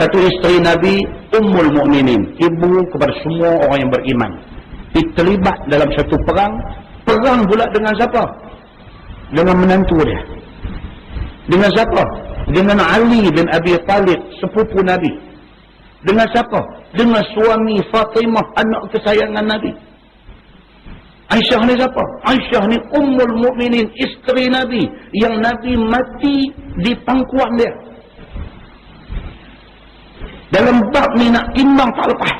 Satu isteri Nabi, Ummul Mukminin, ibu kepada semua orang yang beriman, terlibat dalam satu perang. Perang pula dengan siapa? Dengan menantu dia. Dengan siapa? Dengan Ali bin Abi Talib, sepupu Nabi. Dengan siapa? Dengan suami Fatimah, anak kesayangan Nabi. Aisyah ni siapa? Aisyah ni Ummul Mukminin, isteri Nabi, yang Nabi mati di pangkuan dia. Dalam bab ni nak timbang tak lepas.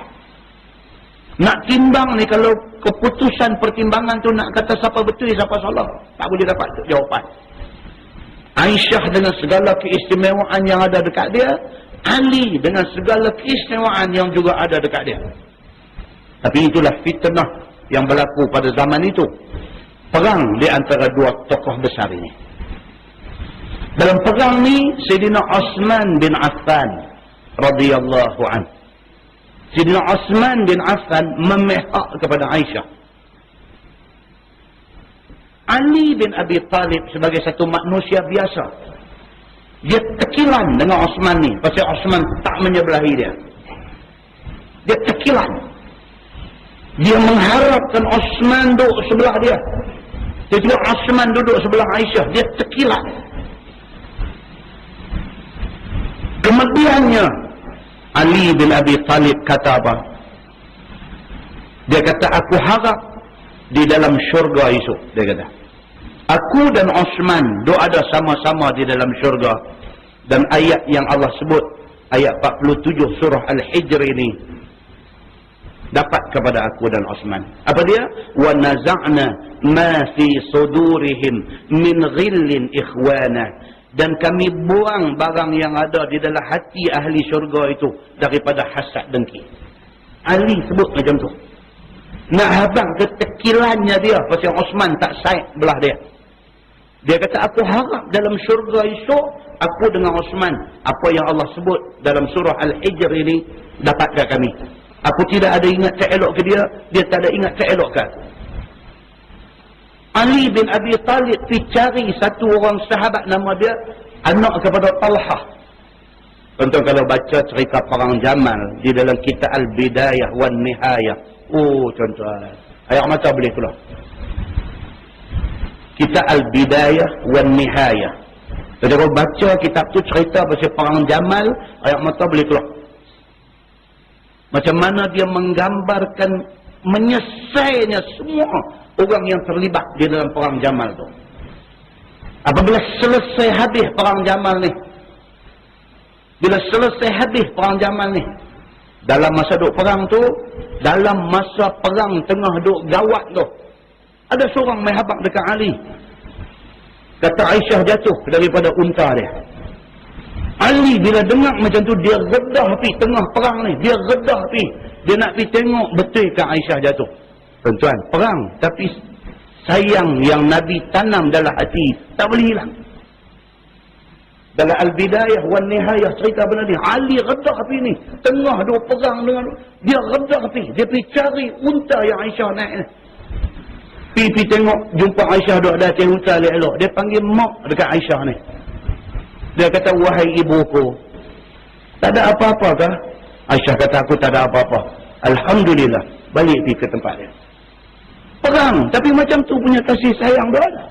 Nak timbang ni, kalau keputusan pertimbangan tu nak kata siapa betul, siapa salah, tak boleh dapat jawapan. Aisyah dengan segala keistimewaan yang ada dekat dia, Ali dengan segala keistimewaan yang juga ada dekat dia. Tapi itulah fitnah yang berlaku pada zaman itu. Perang di antara dua tokoh besar ini. Dalam perang ni, Sayyidina Osman bin Affan radhiyallahu anhu. Sayyidina Osman bin Affan memihak kepada Aisyah. Ali bin Abi Talib sebagai satu manusia biasa, dia tekilan dengan Osman ni, pasal Osman tak menyebelahi dia. Dia tekilan. Dia mengharapkan Osman duduk sebelah dia. Ketika Osman duduk sebelah Aisyah, dia tekilan. Kemudiannya Ali bin Abi Talib kata apa? Dia kata, aku harap di dalam syurga esok. Dia kata, aku dan Osman ada sama-sama di dalam syurga. Dan ayat yang Allah sebut, ayat 47 surah Al-Hijr ini, dapat kepada aku dan Osman. Apa dia? Wa naza'na ma fi sudurihim min ghillin ikhwana. Dan kami buang barang yang ada di dalam hati ahli syurga itu daripada hasad dengki. Ali sebut macam tu. Nak habang ketekilannya dia pasal Osman tak saik belah dia. Dia kata, aku harap dalam syurga esok aku dengan Osman, apa yang Allah sebut dalam surah Al-Hijr ini dapat ke kami. Aku tidak ada ingat tak elok ke dia, dia tak ada ingat tak elok ke aku. Ali bin Abi Talib pergi cari satu orang sahabat nama dia, anak kepada Talhah. Contoh kalau baca cerita perang Jamal di dalam kitab Al-Bidayah wan Nihayah. Oh, contoh ayat mata boleh keluar. Kitab Al-Bidayah wan Nihayah. Jadi kalau baca kitab tu cerita pasal perang Jamal, ayat mata boleh keluar. Macam mana dia menggambarkan menyelesainya semua orang yang terlibat di dalam perang Jamal tu. Apabila selesai habis perang Jamal ni, bila selesai habis perang Jamal ni, dalam masa duk perang tu, dalam masa perang tengah duk gawat tu, ada seorang mai habaq dekat Ali. Kata Aisyah jatuh daripada unta dia. Ali bila dengar macam tu, dia redah pergi tengah perang ni. Dia redah pergi. Dia nak pergi tengok betul ke Aisyah jatuh. Tuan-tuan, perang. Tapi sayang yang Nabi tanam dalam hati tak boleh hilang. Dalam Al-Bidayah wan Nihayah cerita benda ni. Ali redah pergi ni. Tengah dua perang dengan dia redah pergi. Dia pergi cari unta yang Aisyah naik ni. Pergi tengok, jumpa Aisyah duduk ada atas unta elok. Dia panggil mak dekat Aisyah ni. Dia kata, wahai ibuku, tak ada apa-apa kah? Aisyah kata, aku tak ada apa-apa. Alhamdulillah. Balik pergi ke tempat dia. Perang. Tapi macam tu punya kasih sayang dia ada.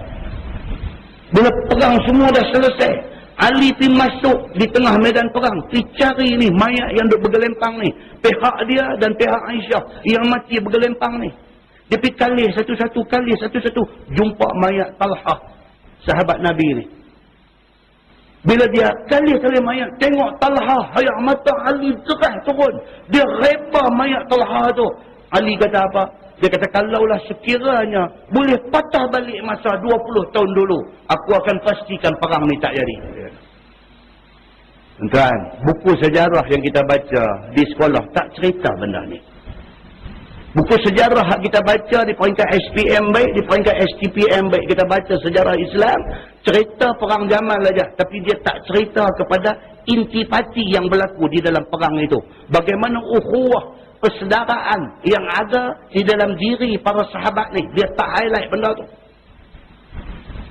Bila perang semua dah selesai, Ali pergi masuk di tengah medan perang. Pergi cari ni mayat yang duk bergelempang ni. Pihak dia dan pihak Aisyah yang mati bergelempang ni. Dia pergi kali satu-satu. Jumpa mayat Talhah, sahabat Nabi ni. Bila dia kali mayat, tengok Talhah, hayat mata Ali cerah turun. Dia reba mayat Talhah tu. Ali kata apa? Dia kata, kalaulah sekiranya boleh patah balik masa 20 tahun dulu, aku akan pastikan perang ni tak jadi. Tuan, buku sejarah yang kita baca di sekolah tak cerita benda ni. Buku sejarah yang kita baca di peringkat SPM baik, di peringkat STPM baik, kita baca sejarah Islam, cerita perang Jamal aja, tapi dia tak cerita kepada intipati yang berlaku di dalam perang itu. Bagaimana ukhuwah, persaudaraan yang ada di dalam diri para sahabat ni, dia tak highlight benda tu.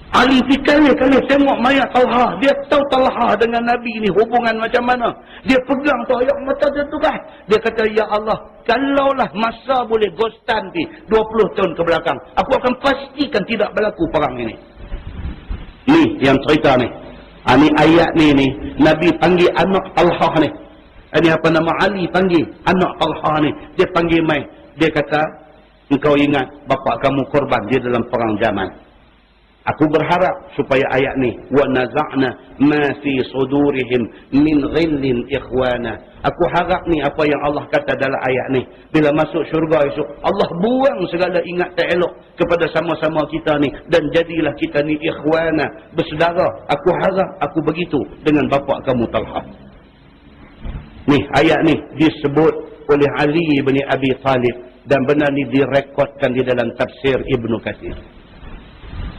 Ali kali tengok mayat Talhah, dia tahu Talhah dengan Nabi ni hubungan macam mana. Dia pegang tu ayat mata dia tu kan. Dia kata, ya Allah, kalaulah masa boleh ghostan 20 tahun ke belakang, aku akan pastikan tidak berlaku perang ini. Ni yang cerita ni. Ni ayat ni Nabi panggil anak Talhah ni. Ini apa nama Ali panggil anak Talhah ni. Dia panggil mai. Dia kata, engkau ingat bapa kamu korban di dalam perang Jamal. Aku berharap supaya ayat ni, wa naza'na ma fi sudurihim min ghillin ikhwana. Aku harap ni apa yang Allah kata dalam ayat ni, bila masuk syurga esok, Allah buang segala ingat tak elok kepada sama-sama kita ni, dan jadilah kita ni ikhwana, bersaudara. Aku harap aku begitu dengan bapa kamu Talha. Ni ayat ni disebut oleh Ali bin Abi Talib, dan benar ni direkodkan di dalam tafsir Ibnu Katsir.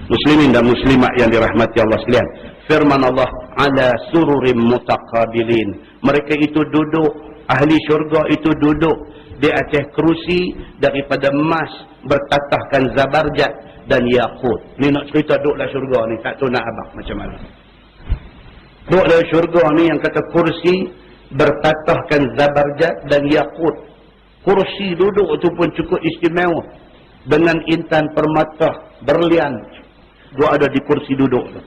Muslimin dan muslimat yang dirahmati Allah sekalian, firman Allah, ala sururim mutaqabilin. Mereka itu duduk, ahli syurga itu duduk di atas kerusi daripada emas bertatahkan zabarjat dan yakut. Ni nak cerita duduk dalam syurga ni, tak tahu nak abang macam mana. Duduk dalam syurga ni yang kata kursi bertatahkan zabarjat dan yakut. Kursi duduk tu pun cukup istimewa, dengan intan permata berlian. Dua ada di kursi duduk tu.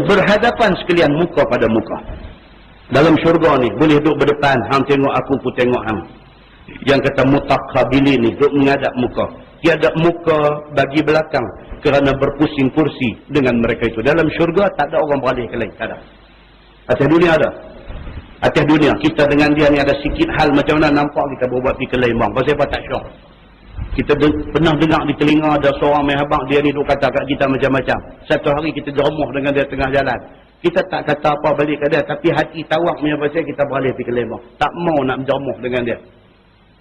Berhadapan sekalian muka pada muka. Dalam syurga ni boleh duduk berdepan, hang tengok aku tengok hang. Yang kata mutaqabilin ni duduk menghadap muka. Tiada muka bagi belakang kerana berpusing kursi dengan mereka itu. Dalam syurga tak ada orang beralih ke lain, tak ada. Atas dunia ada. Atas dunia kita dengan dia ni ada sikit hal macam mana nampak kita berbuat pergi ke lain bang. Pasal apa tak syok. Kita pernah dengar di telinga ada seorang mehabak, dia ni duk kata kat kita macam-macam. Satu hari kita jeremuh dengan dia tengah jalan. Kita tak kata apa balik ke dia, tapi hati tawak punya pasal kita beralih pergi ke Lembang. Tak mau nak berjeremuh dengan dia.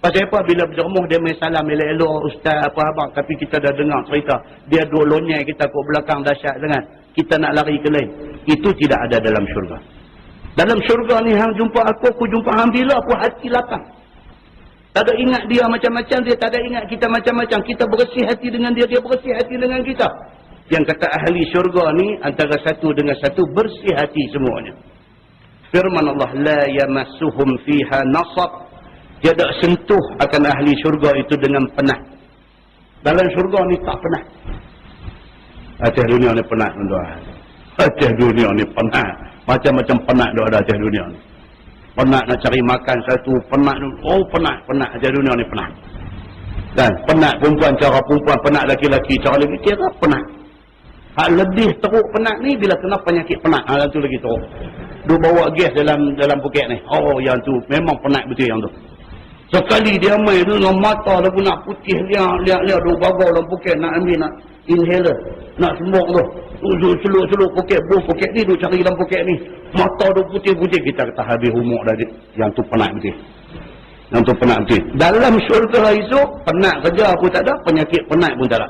Pasal apa? Bila berjeremuh dia main salam elok-elok, ustaz apa abang, tapi kita dah dengar cerita. Dia duk lonyai kita kat belakang dahsyat sangat. Kita nak lari ke lain. Itu tidak ada dalam syurga. Dalam syurga ni hang jumpa aku jumpa hang bila aku hati lapang. Tak ada ingat dia macam-macam, dia tak ada ingat kita macam-macam. Kita bersih hati dengan dia, dia bersih hati dengan kita. Yang kata ahli syurga ni, antara satu dengan satu, bersih hati semuanya. Firman Allah, la yamassuhum fiha nasab. Tiada sentuh akan ahli syurga itu dengan penat. Dalam syurga ni tak penat. Atas dunia ni penat, tuan-tuan. Atas dunia ni penat. Macam-macam penat dia ada atas dunia ni. Penat nak cari makan satu, penat, oh penat aja dunia ni penat. Dan penat perempuan cara perempuan, penat laki-laki cara lelaki, kira penat. Hak lebih teruk penat ni bila kena penyakit penat, hal tu lagi teruk. Dia bawa gas dalam poket ni. Oh yang tu memang penat betul yang tu. Sekali dia main tu dengan mata lagu nak putih liak dia bawa dalam poket nak ambil, nak inhaler, nak smoke tu. Seluk poket, poket ni duk cari dalam poket ni. Mata dia putih-putih, kita kata habis umur dah dia. Yang tu penat betul. Yang tu penat betul. Dalam syurga esok, penat kerja pun tak ada, penyakit penat pun tak ada.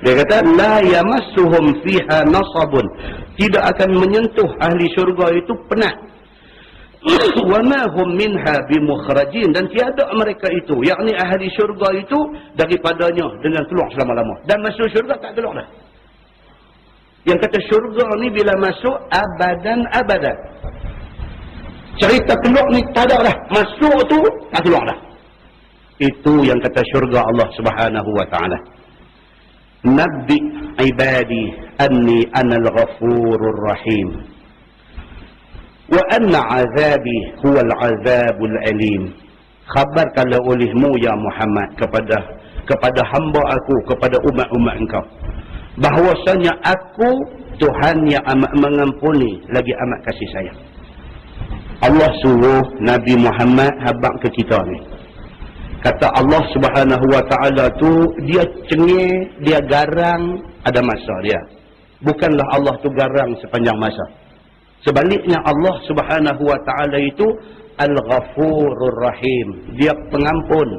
Dia kata, la yamassuhum fiha nasabun. Tidak akan menyentuh ahli syurga itu penat. Wa ma hum minha bimukhrajin. Dan tiada mereka itu, yakni ahli syurga itu, daripadanya dengan keluar selama-lama. Dan masuk syurga tak keluar dah. Yang kata syurga ni bila masuk abadan. Cerita keluar ni tak ada dah. Masuk tu tak keluar dah. Itu yang kata syurga Allah Subhanahu wa taala. Nabbi ibadi anni anal ghafurur rahim. Wa anna azabi huwal azabul alim. Khabarkanlah olehmu ya Muhammad kepada hamba aku, kepada umat-umat engkau, bahwasanya aku Tuhan yang amat mengampuni lagi amat kasih sayang. Allah suruh Nabi Muhammad habaq ke kita ni. Kata Allah Subhanahu wa taala tu, dia cengih, dia garang, ada masa dia. Bukanlah Allah tu garang sepanjang masa. Sebaliknya Allah Subhanahu wa taala itu Al-Ghafurur Rahim. Dia pengampun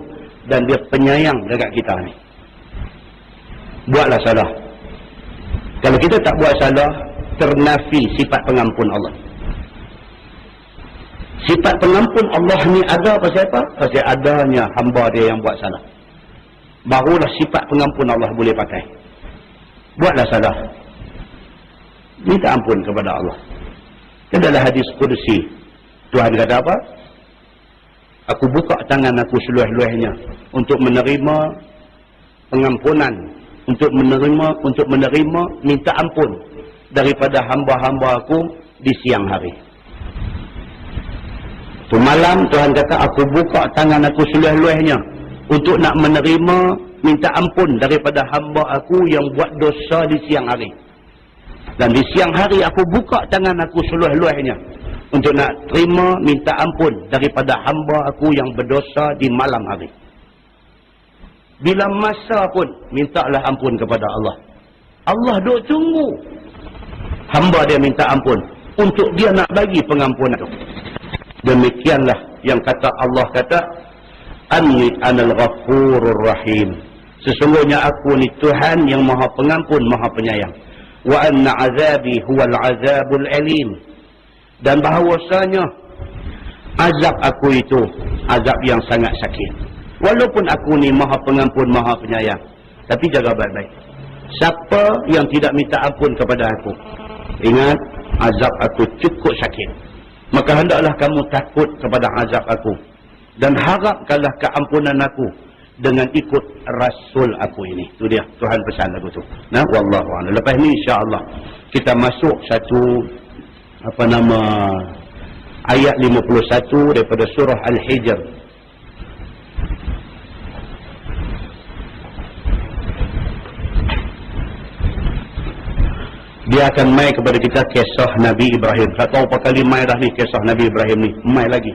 dan dia penyayang dekat kita ni. Buatlah salah. Kalau kita tak buat salah, ternafi sifat pengampun Allah. Sifat pengampun Allah ni ada pasal apa? Pasal adanya hamba dia yang buat salah. Barulah sifat pengampun Allah boleh pakai. Buatlah salah, minta ampun kepada Allah. Dalam hadis Qudsi, Tuhan kata apa? Aku buka tangan aku seluas-luasnya untuk menerima pengampunan, untuk menerima minta ampun daripada hamba-hamba aku di siang hari. Tu malam Tuhan kata aku buka tangan aku seluas-luasnya untuk nak menerima minta ampun daripada hamba aku yang buat dosa di siang hari. Dan di siang hari aku buka tangan aku seluas-luasnya untuk nak terima minta ampun daripada hamba aku yang berdosa di malam hari. Bila masa pun mintalah ampun kepada Allah. Allah duk tunggu hamba dia minta ampun untuk dia nak bagi pengampunan itu. Demikianlah yang kata Allah kata, Anni anal ghafurur rahim. Sesungguhnya aku ni Tuhan yang maha pengampun, maha penyayang. Wa anna azabi huwal azabul alim. Dan bahawasanya azab aku itu azab yang sangat sakit. Walaupun aku ni maha pengampun, maha penyayang, tapi jaga baik-baik. Siapa yang tidak minta ampun kepada aku, ingat azab aku cukup sakit. Maka hendaklah kamu takut kepada azab aku dan harapkanlah keampunan aku dengan ikut Rasul aku ini. Itu dia Tuhan pesan lagu tu. Nah, wallahu a'lam. Lepas ni insya-Allah kita masuk satu ayat 51 daripada surah Al-Hijr. Dia akan mai kepada kita kisah Nabi Ibrahim. Tak tahu apa kali mai dah ni kisah Nabi Ibrahim ni. Mai lagi.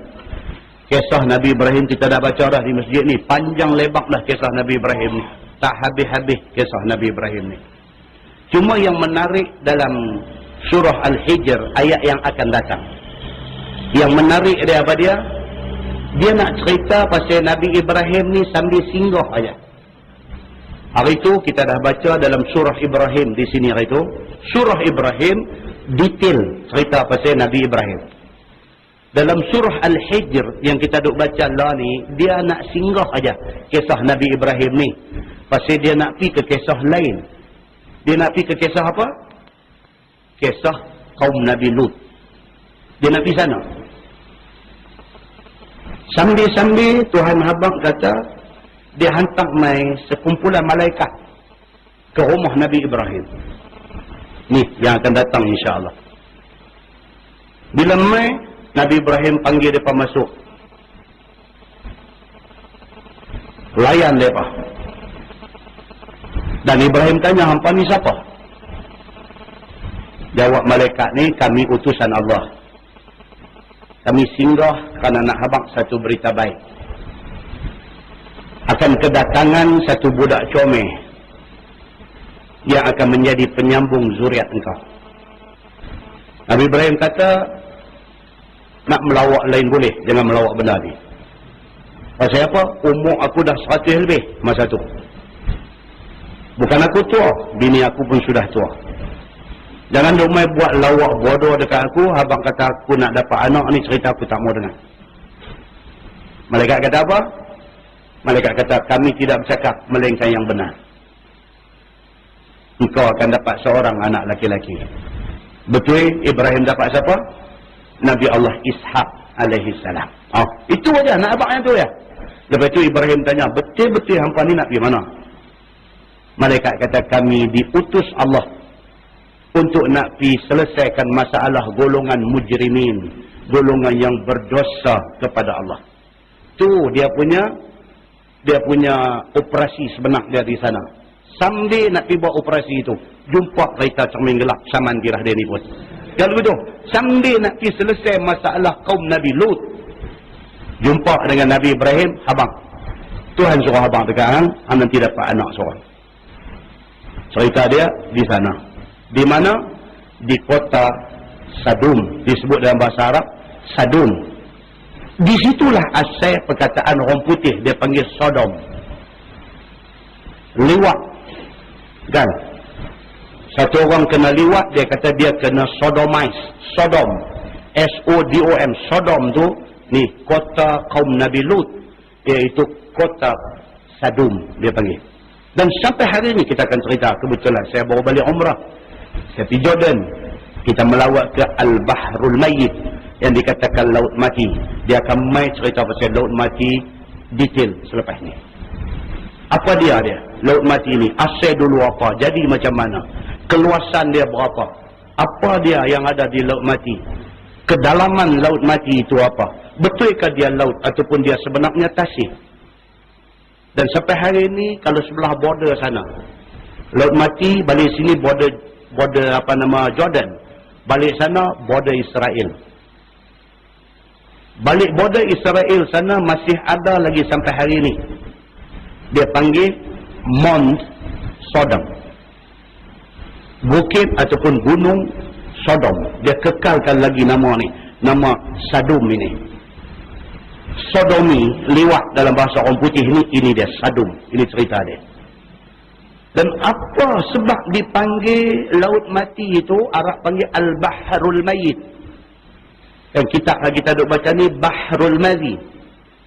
Kisah Nabi Ibrahim kita dah baca dah di masjid ni. Panjang lebar dah kisah Nabi Ibrahim ni. Tak habis-habis kisah Nabi Ibrahim ni. Cuma yang menarik dalam surah Al-Hijr ayat yang akan datang. Yang menarik dia apa dia? Dia nak cerita pasal Nabi Ibrahim ni sambil singgah aja. Hari itu kita dah baca dalam surah Ibrahim di sini hari itu. Surah Ibrahim detail cerita pasal Nabi Ibrahim. Dalam surah Al-Hijr yang kita duk baca lah ni, dia nak singgah aja kisah Nabi Ibrahim ni. Pasal dia nak pergi ke kisah lain. Dia nak pergi ke kisah apa? Kisah kaum Nabi Lut. Dia nak pergi sana. Sambil-sambil Tuhan Habang kata, dia hantar mai sekumpulan malaikat ke rumah Nabi Ibrahim. Ni yang akan datang insya-Allah. Bila mai Nabi Ibrahim panggil depa masuk. Layan depa. Dan Ibrahim tanya, "Hampa ni siapa?" Jawab malaikat ni, "Kami utusan Allah. Kami singgah kerana nak habaq satu berita baik. Akan kedatangan satu budak comel yang akan menjadi penyambung zuriat engkau." Nabi Ibrahim kata, nak melawak lain boleh, jangan melawak benda ni. Pasal apa? Umur aku dah 100 lebih masa tu. Bukan aku tua, bini aku pun sudah tua. Jangan domai buat lawak bodoh dekat aku, abang kata aku nak dapat anak ni, cerita aku tak mau dengar. Malaikat kata apa? Malaikat kata, kami tidak bercakap melainkan yang benar. Engkau akan dapat seorang anak laki-laki. Betul Ibrahim dapat siapa? Nabi Allah Ishaq alaihi salam. Oh, itu aja nak abang yang tu ya. Lepas tu Ibrahim tanya, betul-betul hampa ni nak pergi mana? Malaikat kata, kami diutus Allah untuk nak pergi selesaikan masalah golongan mujrimin, golongan yang berdosa kepada Allah. Tu dia punya operasi sebenar dia di sana. Sambil nak pergi buat operasi itu, jumpa kereta cermin gelap saman dirah dia ni pun. Kalau begitu, sambil nak pergi selesai masalah kaum Nabi Lut, jumpa dengan Nabi Ibrahim, abang, Tuhan suruh abang dekat hang nanti dapat anak seorang. Cerita dia di sana. Di mana? Di kota Sadum. Disebut dalam bahasa Arab Sadum. Di situlah asal perkataan orang putih, dia panggil Sodom. Liwat. Kan? Satu orang kena liwat, dia kata dia kena sodomize. Sodom. S-O-D-O-M. Sodom tu, ni, kota kaum Nabi Lut. Iaitu kota Sadum, dia panggil. Dan sampai hari ini kita akan cerita, kebetulan saya baru balik umrah. Saya pergi Jordan. Kita melawat ke Al-Bahrul Mayyit, yang dikatakan laut mati. Dia akan mai cerita pasal laut mati detail selepas ni. Apa dia? Laut mati ni asal dulu apa, jadi macam mana, keluasan dia berapa, apa dia yang ada di laut mati, kedalaman laut mati itu apa, betulkah dia laut ataupun dia sebenarnya tasik. Dan sampai hari ini kalau sebelah border sana, Laut Mati, balik sini border Jordan, balik sana border Israel. Balik border Israel sana masih ada lagi sampai hari ini. Dia panggil Mount Sodom, bukit ataupun gunung Sodom. Dia kekalkan lagi nama ni, nama Sadum ini. Sodomi, liwat dalam bahasa orang putih ini dia Sadum. Ini cerita dia. Dan apa sebab dipanggil Laut Mati itu? Arab panggil Al-Bahrul Mayyit. Dan kitab kita duk baca ni Bahrul Madhi.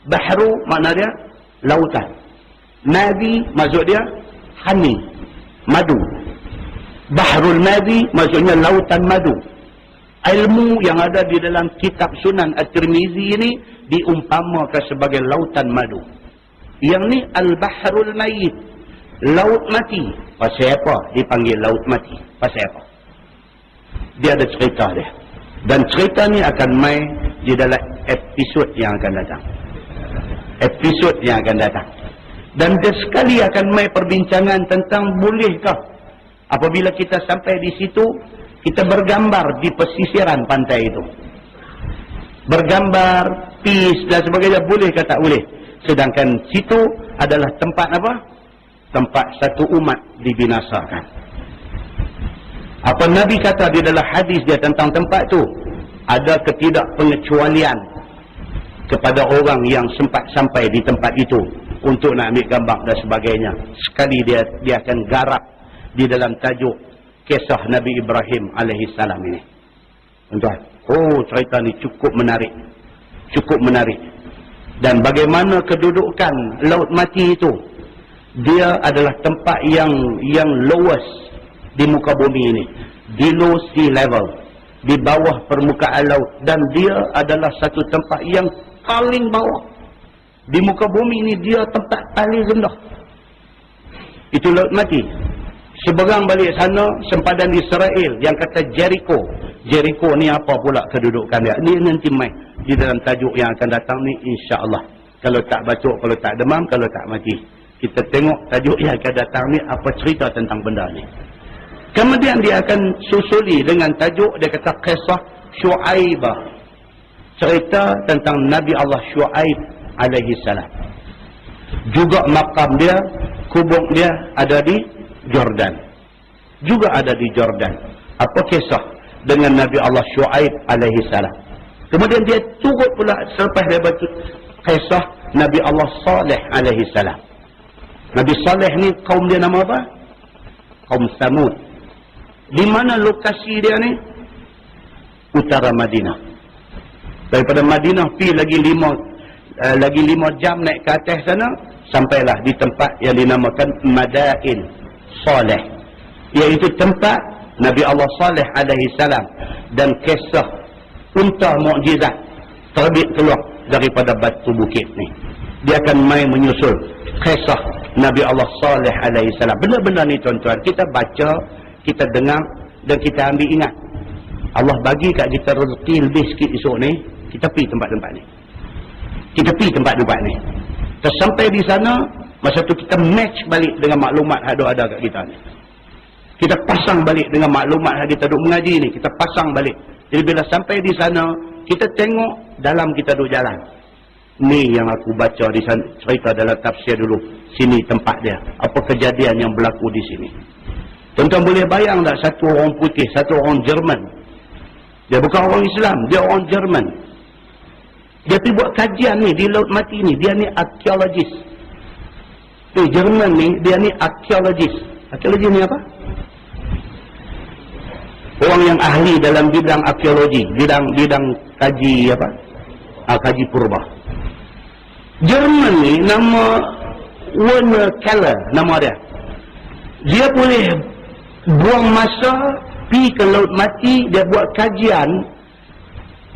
Bahru makna dia lautan. Madhi maksud dia honey, madu. Bahrul Madhi maksudnya lautan madu. Ilmu yang ada di dalam kitab Sunan At-Tirmizi ini diumpamakan sebagai lautan madu. Yang ni Al-Bahrul Mayyit, Laut Mati. Pasal apa dipanggil Laut Mati? Pasal apa? Dia ada cerita dia. Dan cerita ni akan main di dalam episod yang akan datang. Episod yang akan datang. Dan dia sekali akan main perbincangan tentang bolehkah apabila kita sampai di situ, kita bergambar di pesisiran pantai itu. Bergambar, peace dan sebagainya, boleh ke tak boleh? Sedangkan situ adalah tempat apa? Tempat satu umat dibinasakan. Apa Nabi kata di dalam hadis dia tentang tempat tu? Ada ketidakpengecualian kepada orang yang sempat sampai di tempat itu untuk nak ambil gambar dan sebagainya. Sekali dia akan garap di dalam tajuk kisah Nabi Ibrahim alaihissalam ini. Tuan-tuan, cerita ni cukup menarik. Cukup menarik. Dan bagaimana kedudukan Laut Mati itu? Dia adalah tempat yang lowest di muka bumi ini. Below sea level. Di bawah permukaan laut. Dan dia adalah satu tempat yang paling bawah. Di muka bumi ini dia tempat paling rendah. Itu Laut Mati. Seberang balik sana, sempadan Israel yang kata Jericho. Jericho ni apa pula kedudukan dia? Ni nanti main di dalam tajuk yang akan datang ni, insya-Allah. Kalau tak baca, kalau tak demam, kalau tak mati. Kita tengok tajuk yang akan datang ni apa cerita tentang benda ni. Kemudian dia akan susuli dengan tajuk dia kata kisah Syuaibah. Cerita tentang Nabi Allah Syuaib alaihi salam. Juga makam dia, kubur dia ada di Jordan. Juga ada di Jordan. Apa kisah dengan Nabi Allah Syuaib alaihi salam. Kemudian dia turut pula selepas dia baca kisah Nabi Allah Saleh alaihi salam. Nabi Saleh ni kaum dia nama apa? Kaum Samud. Di mana lokasi dia ni? Utara Madinah. Daripada Madinah pergi lagi 5 jam naik ke atas sana, sampailah di tempat yang dinamakan Madain Saleh, iaitu tempat Nabi Allah Saleh alaihi salam dan kisah unta mukjizat terbit keluar daripada batu bukit ni. Dia akan main menyusul kisah Nabi Allah Saleh alaihi salam. Benda-benda ni tuan-tuan, kita baca, kita dengar dan kita ambil ingat. Allah bagi kat kita rezeki lebih sikit esok ni, kita pergi tempat-tempat ni. Kita pergi tempat-tempat ni. Kita sampai di sana, masa tu kita match balik dengan maklumat yang ada kat kita ni. Kita pasang balik dengan maklumat yang kita duk mengaji ni. Kita pasang balik. Jadi bila sampai di sana, kita tengok dalam kita duk jalan. Ni yang aku baca di sana, cerita dalam tafsir dulu. Sini tempat dia. Apa kejadian yang berlaku di sini. Tuan-tuan boleh bayang tak satu orang putih, satu orang Jerman. Dia bukan orang Islam, dia orang Jerman. Dia pergi buat kajian ni di Laut Mati ni. Dia ni arkeologis. Jerman ni, dia ni arkeologis. Arkeologis ni apa? Orang yang ahli dalam bidang arkeologi, bidang kaji apa? Kaji purba. Jerman ni nama Werner Keller nama dia. Dia boleh buang masa pergi ke Laut Mati, dia buat kajian,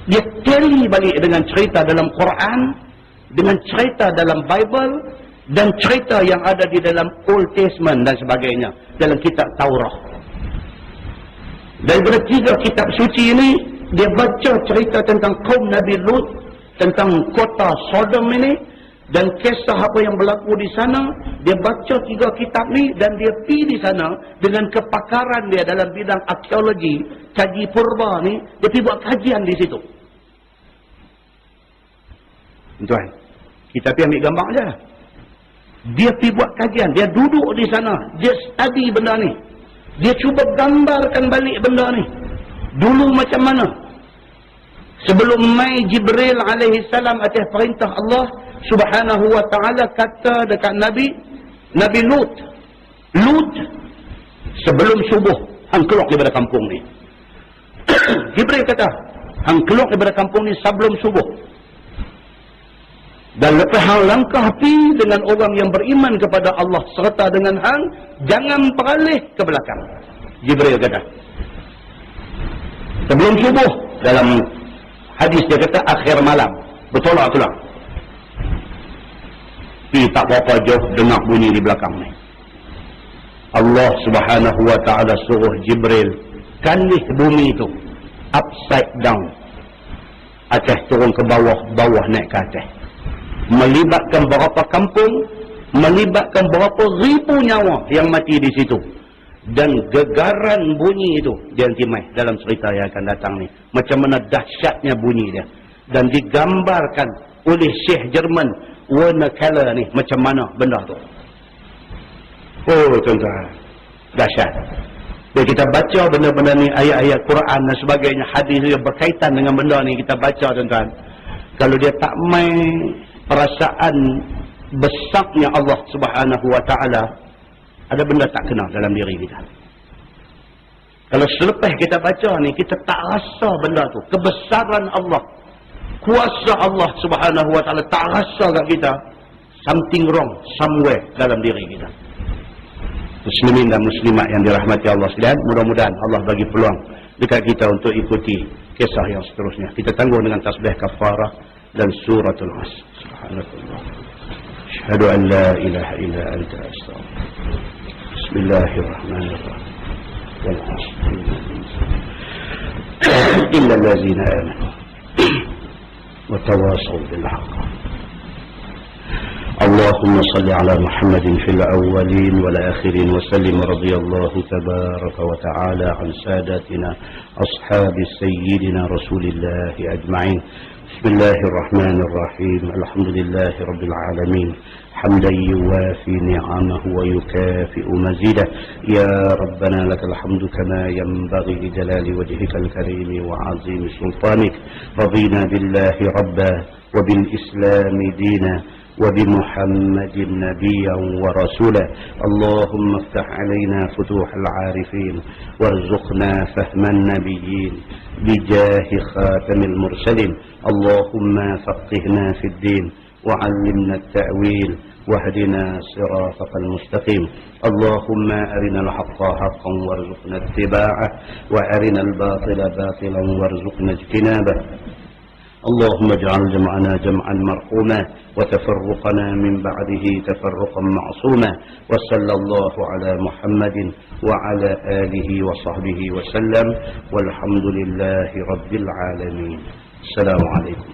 dia tally balik dengan cerita dalam Quran, dengan cerita dalam Bible dan cerita yang ada di dalam Old Testament dan sebagainya, dalam kitab Taurat. Daripada 3 kitab suci ini, dia baca cerita tentang kaum Nabi Lut, tentang kota Sodom ini, Dan kisah apa yang berlaku di sana, dia baca 3 kitab ni dan dia pergi di sana dengan kepakaran dia dalam bidang arkeologi, kaji purba ni, dia pergi buat kajian di situ. Tuan, kita pergi ambil gambar je. Dia pergi buat kajian, dia duduk di sana, dia study benda ni. Dia cuba gambarkan balik benda ni. Dulu macam mana? Sebelum mai Jibril alaihi salam atas perintah Allah Subhanahu wa ta'ala kata dekat Nabi Lut, sebelum subuh hang keluar daripada kampung ni. Jibril kata, hang keluar daripada kampung ni sebelum subuh. Dan lepas hang langkah pi dengan orang yang beriman kepada Allah serta dengan hang, jangan beralih ke belakang. Jibril kata. Sebelum subuh, dalam hadis dia kata akhir malam. Betul lah itulah. Pi tak berapa jauh dengar bunyi di belakang ni. Allah Subhanahu wa ta'ala suruh Jibril kanih bumi itu upside down. Atas turun ke bawah, bawah naik ke atas. Melibatkan berapa kampung, melibatkan berapa ribu nyawa yang mati di situ. Dan gegaran bunyi itu, dia nanti mai dalam cerita yang akan datang ni. Macam mana dahsyatnya bunyi dia. Dan digambarkan oleh Syekh Jerman, Werner Keller ni, macam mana benda tu. Oh tuan-tuan, dahsyat. Bila kita baca benda-benda ni, ayat-ayat Quran dan sebagainya, hadis yang berkaitan dengan benda ni, kita baca tuan-tuan. Kalau dia tak mai perasaan besarnya Allah Subhanahu wa ta'ala, ada benda tak kena dalam diri kita. Kalau selepas kita baca ni, kita tak rasa benda tu, kebesaran Allah, kuasa Allah Subhanahu wa ta'ala, tak rasa kat kita, something wrong somewhere dalam diri kita. Muslimin dan muslimat yang dirahmati Allah sekalian, mudah-mudahan Allah bagi peluang dekat kita untuk ikuti kisah yang seterusnya. Kita tangguh dengan tasbih kafarah dan suratul Asr. Subhanallah. Asyhadu an la ilaha illa anta astaghfiruka. Bismillahirrahmanirrahim. Wal 'asr. Illa allazina amanu wa tawasaw bil haqq. اللهم صل على محمد في الأولين والآخرين وسلم رضي الله تبارك وتعالى عن ساداتنا أصحاب سيدنا رسول الله أجمعين. بسم الله الرحمن الرحيم. الحمد لله رب العالمين حمدا يوافي نعمه ويكافئ مزيده. يا ربنا لك الحمد كما ينبغي لجلال وجهك الكريم وعظيم سلطانك. رضينا بالله ربا وبالإسلام دينا وبمحمد نبيا ورسولا. اللهم افتح علينا فتوح العارفين وارزقنا فهم النبيين بجاه خاتم المرسلين. اللهم فقهنا في الدين وعلمنا التأويل واهدنا صراطك المستقيم. اللهم أرنا الحق حقا وارزقنا اتباعه وأرنا الباطل باطلا وارزقنا اجتنابه. اللهم اجعل جمعنا جمعا مرحوما وتفرقنا من بعده تفرقا معصوما. وصلى الله على محمد وعلى آله وصحبه وسلم والحمد لله رب العالمين. السلام عليكم.